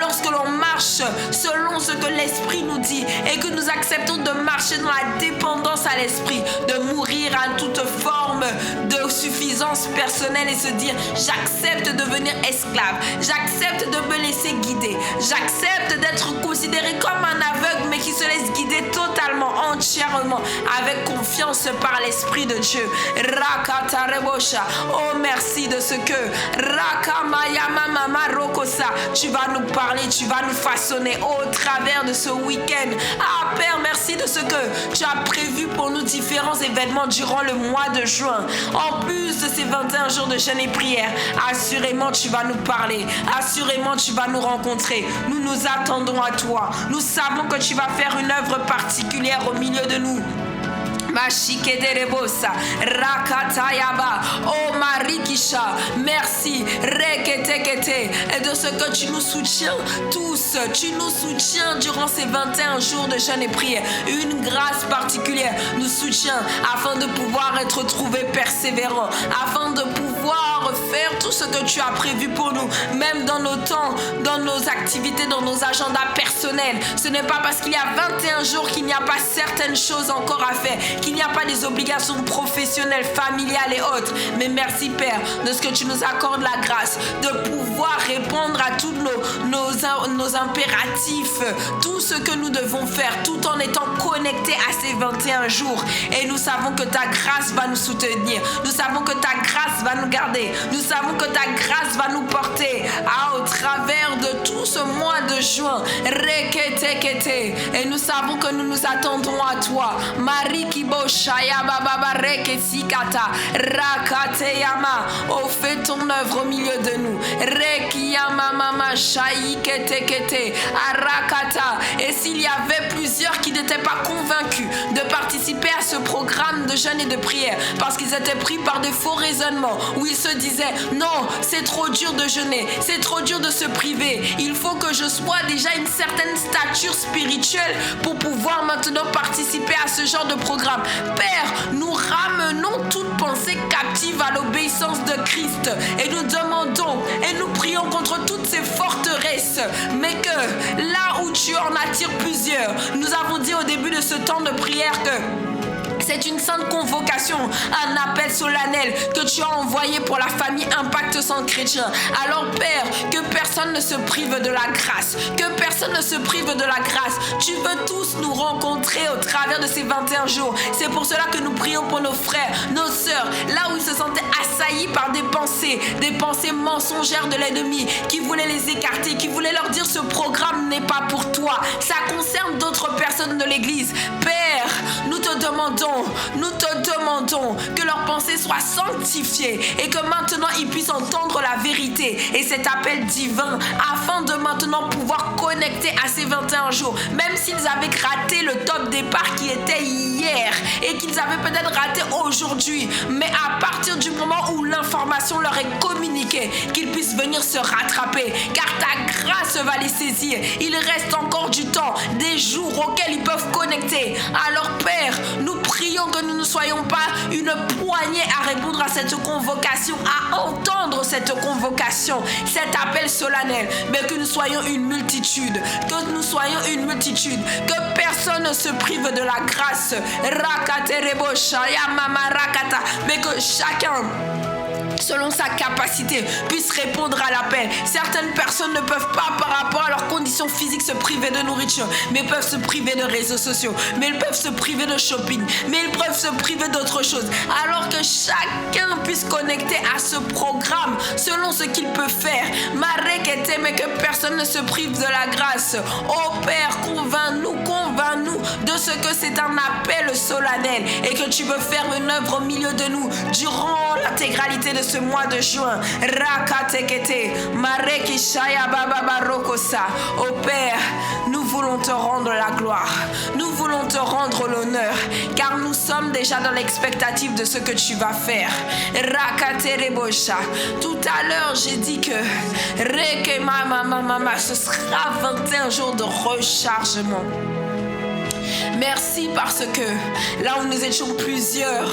lorsque l'on marche selon ce que l'Esprit nous dit et que nous acceptons de marcher dans la dépendance à l'Esprit, de mourir à toute forme de suffisance personnelle et se dire j'accepte de devenir esclave, j'accepte de me laisser guider, j'accepte d'être considéré comme un aveugle mais qui se laisse guider totalement, entièrement, avec confiance par l'Esprit de Dieu. Rakatarebosha. Oh, merci de ce que tu vas nous parler, tu vas nous façonner au travers de ce week-end. Père, merci de ce que tu as prévu pour nous différents événements durant le mois de juin. En plus de ces 21 jours de jeûne et prière, assurément tu vas nous parler, assurément tu vas nous rencontrer. Nous nous attendons à toi. Nous savons que tu vas faire une œuvre particulière au milieu de nous. Mashikederebosa, Rakatayaba, oh Marikisha, merci, Reketekete, et de ce que tu nous soutiens tous, tu nous soutiens durant ces 21 jours de jeûne et prière. Une grâce particulière nous soutient afin de pouvoir être trouvés persévérants, afin de pouvoir faire tout ce que tu as prévu pour nous, même dans nos temps, dans nos activités, dans nos agendas personnels. Ce n'est pas parce qu'il y a 21 jours qu'il n'y a pas certaines choses encore à faire, qu'il n'y a pas des obligations professionnelles, familiales et autres. Mais merci Père de ce que tu nous accordes la grâce de pouvoir répondre à tous nos impératifs, tout ce que nous devons faire tout en étant connectés à ces 21 jours. Et nous savons que ta grâce va nous soutenir. Nous savons que ta grâce va nous garder. Nous savons que ta grâce va nous porter au travers de tout ce mois de juin. Et nous savons que nous nous attendons à toi. Marikibo Shaya Baba Rekesikata Rakateyama. Oh, fais ton œuvre au milieu de nous. Rekiyama Mama Shayi Kete Kete Arakata. Et s'il y avait plusieurs qui n'étaient pas convaincus de participer à ce programme de jeûne et de prière parce qu'ils étaient pris par des faux raisonnements où ils se disaient non, c'est trop dur de jeûner, c'est trop dur de se priver, il faut que je sois déjà une certaine stature spirituelle pour pouvoir maintenant participer à ce genre de programme. Père, nous ramenons toute pensée captive à l'obéissance de Christ et nous demandons et nous prions contre toutes ces forteresses, mais que là où tu en attires plusieurs, nous avons dit au début de ce temps de prière que c'est une sainte convocation, un appel solennel que tu as envoyé pour la famille Impact Centre Chrétien. Alors Père, que personne ne se prive de la grâce, que personne ne se prive de la grâce. Tu veux tous nous rencontrer au travers de ces 21 jours. C'est pour cela que nous prions pour nos frères, nos sœurs, là où ils se sentaient assaillis par des pensées mensongères de l'ennemi, qui voulaient les écarter, qui voulaient leur dire ce programme n'est pas pour toi, ça concerne d'autres personnes de l'église. Père, nous te demandons que leurs pensées soient sanctifiées et que maintenant ils puissent entendre la vérité et cet appel divin afin de maintenant pouvoir connecter à ces 21 jours, même s'ils avaient raté le top départ qui était hier et qu'ils avaient peut-être raté aujourd'hui, mais à partir du moment où l'information leur est communiquée, qu'ils puissent venir se rattraper car ta grâce va les saisir. Il reste encore du temps, des jours auxquels ils peuvent connecter. Alors Père, nous prions que nous ne soyons pas une poignée à répondre à cette convocation, à entendre cette convocation, cet appel solennel, mais que nous soyons une multitude, que personne ne se prive de la grâce, mais que chacun, selon sa capacité, puisse répondre à l'appel. Certaines personnes ne peuvent pas, par rapport à leurs conditions physiques, se priver de nourriture, mais peuvent se priver de réseaux sociaux, mais ils peuvent se priver de shopping, mais ils peuvent se priver d'autres choses. Alors que chacun puisse connecter à ce programme selon ce qu'il peut faire. Mais que personne ne se prive de la grâce. Oh Père, convainc-nous de ce que c'est un appel solennel et que tu veux faire une œuvre au milieu de nous durant l'intégralité de ce mois de juin. Rakatekete, Marekishaya Baba Barokosa. Oh Père, nous voulons te rendre la gloire. Nous voulons te rendre l'honneur, car nous sommes déjà dans l'expectative de ce que tu vas faire. Rakaterebosha. Tout à l'heure, j'ai dit que ce sera 21 jours de rechargement. Merci parce que là où nous étions plusieurs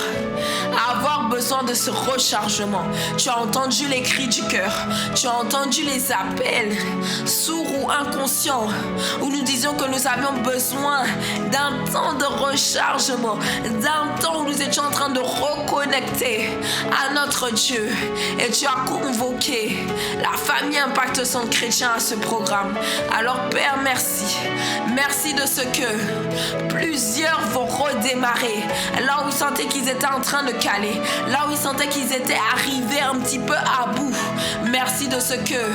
à avoir besoin de ce rechargement, tu as entendu les cris du cœur, tu as entendu les appels sourds ou inconscients où nous disions que nous avions besoin d'un temps de rechargement, d'un temps où nous étions en train de reconnecter à notre Dieu. Et tu as convoqué la famille Impact Centre Chrétien à ce programme. Alors Père, merci. Merci de ce que plusieurs vont redémarrer là où ils sentaient qu'ils étaient en train de caler, là où ils sentaient qu'ils étaient arrivés un petit peu à bout. Merci de ce que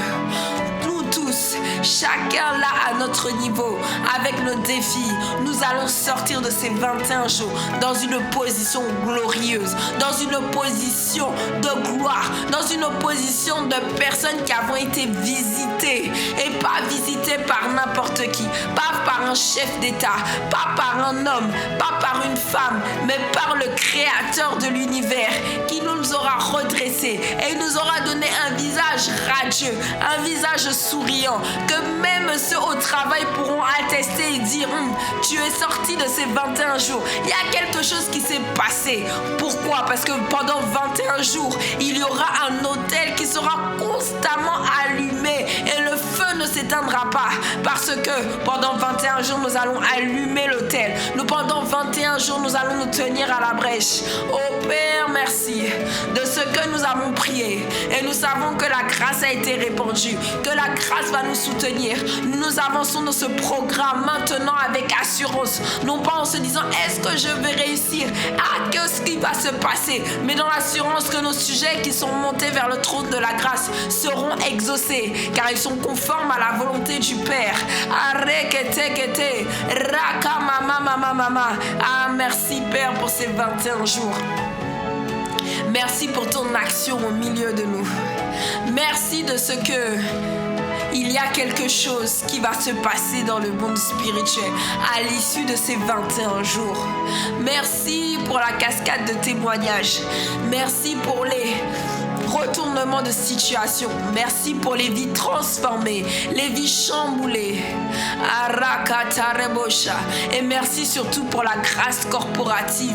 nous tous, chacun là à notre niveau, avec nos défis, nous allons sortir de ces 21 jours dans une position glorieuse, dans une position de gloire, dans une position de personnes qui avons été visitées, et pas visitées par n'importe qui, pas par un chef d'État, pas par un homme, pas par une femme, mais par le Créateur de l'univers qui nous aura redressés et nous aura donné un visage radieux, un visage souriant, que même ceux au travail pourront attester et dire tu es sorti de ces 21 jours. Il y a quelque chose qui s'est passé. Pourquoi? Parce que pendant 21 jours, il y aura un autel qui sera constamment allumé et le feu ne s'éteindra pas, parce que pendant 21 jours, nous allons allumer l'autel. Pendant 21 jours, nous allons nous tenir à la brèche. Oh Père, merci de ce que nous avons prié. Et nous savons que la grâce a été répandue, que la grâce va nous soutenir. Nous avançons dans ce programme maintenant avec assurance. Non pas en se disant, est-ce que je vais réussir? Qu'est-ce qui va se passer? Mais dans l'assurance que nos sujets qui sont montés vers le trône de la grâce seront exaucés, car ils sont conformes à la volonté du Père. Merci Père pour ces 21 jours. Merci pour ton action au milieu de nous. Merci de ce que il y a quelque chose qui va se passer dans le monde spirituel à l'issue de ces 21 jours. Merci pour la cascade de témoignages. Merci pour les retournements de situation. Merci pour les vies transformées, les vies chamboulées. Et merci surtout pour la grâce corporative.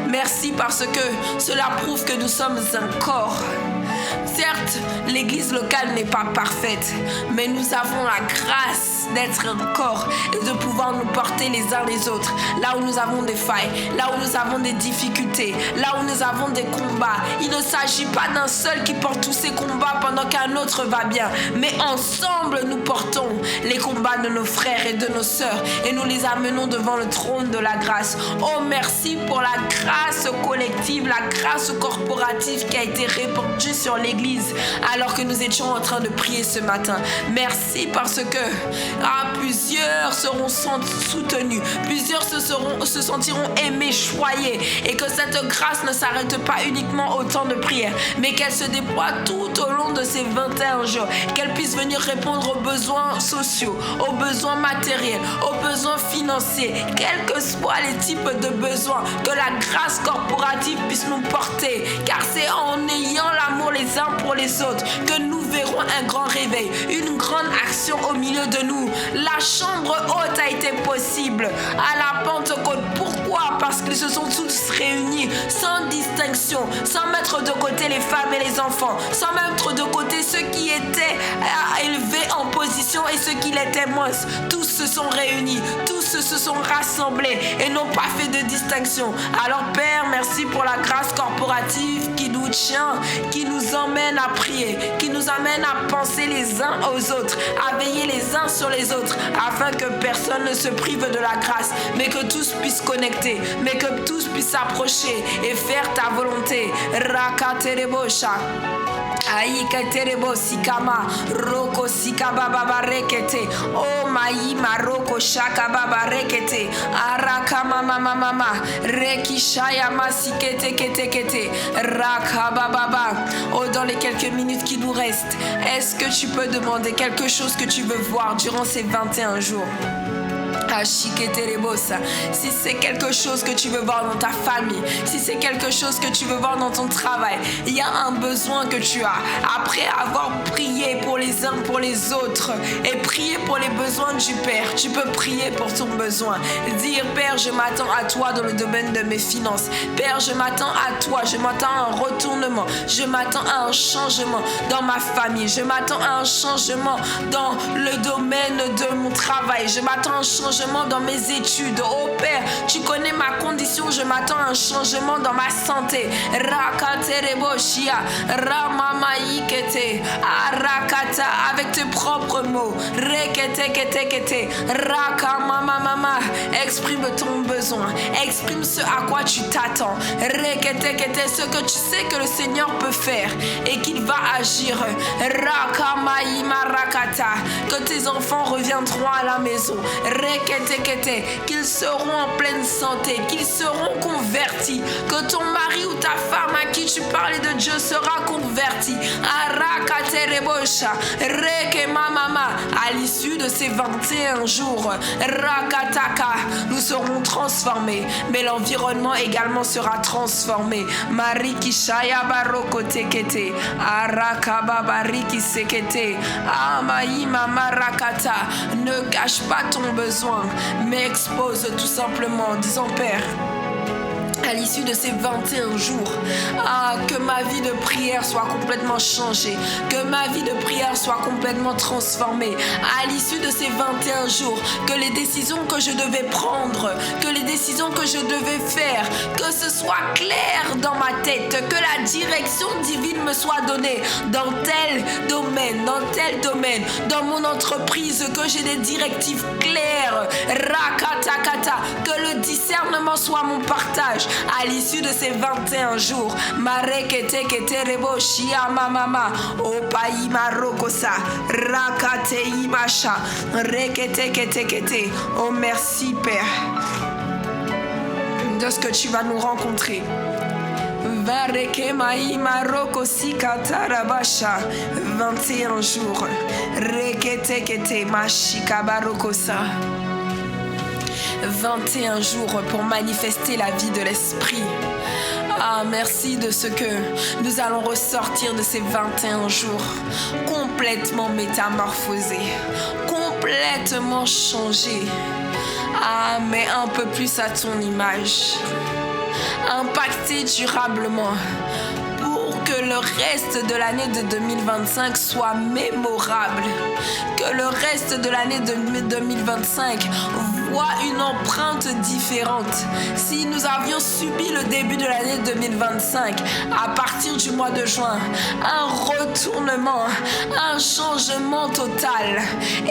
Merci parce que cela prouve que nous sommes un corps. Certes, l'église locale n'est pas parfaite, mais nous avons la grâce d'être un corps et de pouvoir nous porter les uns les autres. Là où nous avons des failles, là où nous avons des difficultés, là où nous avons des combats. Il ne s'agit pas d'un seul qui porte tous ces combats pendant qu'un autre va bien. Mais ensemble, nous portons les combats de nos frères et de nos sœurs et nous les amenons devant le trône de la grâce. Oh, merci pour la grâce collective, la grâce corporative qui a été répandue sur l'église alors que nous étions en train de prier ce matin. Merci parce que plusieurs seront soutenus, plusieurs se sentiront aimés, choyés, et que cette grâce ne s'arrête pas uniquement au temps de prière, mais qu'elle se déploie tout au long de ces 21 jours, qu'elle puisse venir répondre aux besoins sociaux, aux besoins matériels, aux besoins financiers, quels que soient les types de besoins, que la grâce corporative puisse nous porter, car c'est en ayant l'amour les uns pour les autres que nous verrons un grand réveil, une grande action au milieu de nous. La chambre haute a été possible à la Pentecôte. Pourquoi? Parce qu'ils se sont tous réunis sans distinction, sans mettre de côté les femmes et les enfants, sans mettre de côté ceux qui étaient élevés en position et ceux qui l'étaient moins. Tous se sont réunis, tous se sont rassemblés et n'ont pas fait de distinction. Alors Père, merci pour la grâce corporative qui nous tient, qui nous emmène à prier, qui nous amène à penser les uns aux autres, à veiller les uns sur les autres, afin que personne ne se prive de la grâce, mais que tous puissent connecter, mais que tous puissent s'approcher et faire ta volonté. Rakaterebosha. Aïka terebo sikama roko sikaba baba rekete o maïma roko shaka baba rekete araka mama mama reki shaya masikete kete kete raka baba. Oh, dans les quelques minutes qui nous restent, est-ce que tu peux demander quelque chose que tu veux voir durant ces 21 jours? Si c'est quelque chose que tu veux voir dans ta famille, si c'est quelque chose que tu veux voir dans ton travail, il y a un besoin que tu as. Après avoir prié pour les uns pour les autres et prié pour les besoins du Père, tu peux prier pour ton besoin. Dire, Père, je m'attends à toi dans le domaine de mes finances. Père, je m'attends à toi, je m'attends à un retournement, je m'attends à un changement dans ma famille, je m'attends à un changement dans le domaine de mon travail, je m'attends à un changement changement dans mes études. Oh Père, tu connais ma condition, je m'attends à un changement dans ma santé. Rakatereboshia, Ramamaikete, Arakata, avec tes propres mots. Reketekete, Rakamamamama, exprime ton besoin, exprime ce à quoi tu t'attends. Reketekete, ce que tu sais que le Seigneur peut faire et qu'il va agir. Rakamaïmarakata, que tes enfants reviendront à la maison. Reketekete, qu'ils seront en pleine santé, qu'ils seront convertis, que ton mari ou ta femme à qui tu parlais de Dieu sera converti. Arakaterebosha, Rekemamama, à l'issue de ces 21 jours, Rakataka, nous serons transformés, mais l'environnement également sera transformé. Marikishaya barokotekete, Arakababari sekete, Amaïma marakata. Ne cache pas ton besoin, mais expose tout simplement, disons Père, à l'issue de ces 21 jours, que ma vie de prière soit complètement changée, que ma vie de prière soit complètement transformée. À l'issue de ces 21 jours, que les décisions que je devais prendre, que les décisions que je devais faire, que ce soit clair dans ma tête, que la direction divine me soit donnée dans tel domaine, dans mon entreprise, que j'ai des directives claires. Rakatakata, que le discernement soit mon partage. À l'issue de ces 21 jours, Mareketeketerebo Shia Mama, Opaï Marokosa, Rakatei Macha, Reketekete. Oh merci Père de ce que tu vas nous rencontrer. Vareke Maï Marokosi Katarabasha, 21 jours, Reketekete Mashika Barokosa. 21 jours pour manifester la vie de l'Esprit. Merci de ce que nous allons ressortir de ces 21 jours complètement métamorphosés, complètement changés. Mais un peu plus à ton image, impactés durablement, pour que le reste de l'année de 2025 soit mémorable, que le reste de l'année de 2025 voit une empreinte différente. Si nous avions subi le début de l'année 2025, à partir du mois de juin, un retournement, un changement total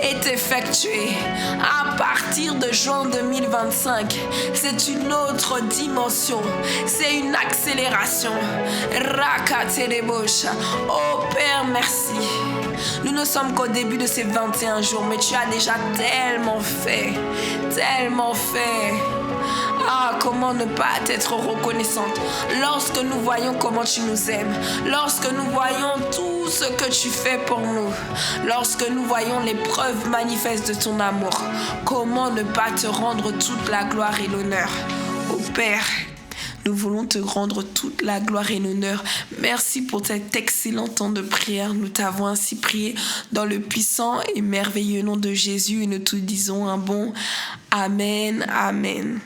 est effectué. À partir de juin 2025, c'est une autre dimension, c'est une accélération. Rakaterebosha. Oh Père, merci. Nous ne sommes qu'au début de ces 21 jours, mais tu as déjà tellement fait, tellement fait. Comment ne pas être reconnaissante lorsque nous voyons comment tu nous aimes, lorsque nous voyons tout ce que tu fais pour nous, lorsque nous voyons les preuves manifestes de ton amour. Comment ne pas te rendre toute la gloire et l'honneur? Ô Père, nous voulons te rendre toute la gloire et l'honneur. Merci pour cet excellent temps de prière. Nous t'avons ainsi prié dans le puissant et merveilleux nom de Jésus et nous te disons un bon Amen, Amen.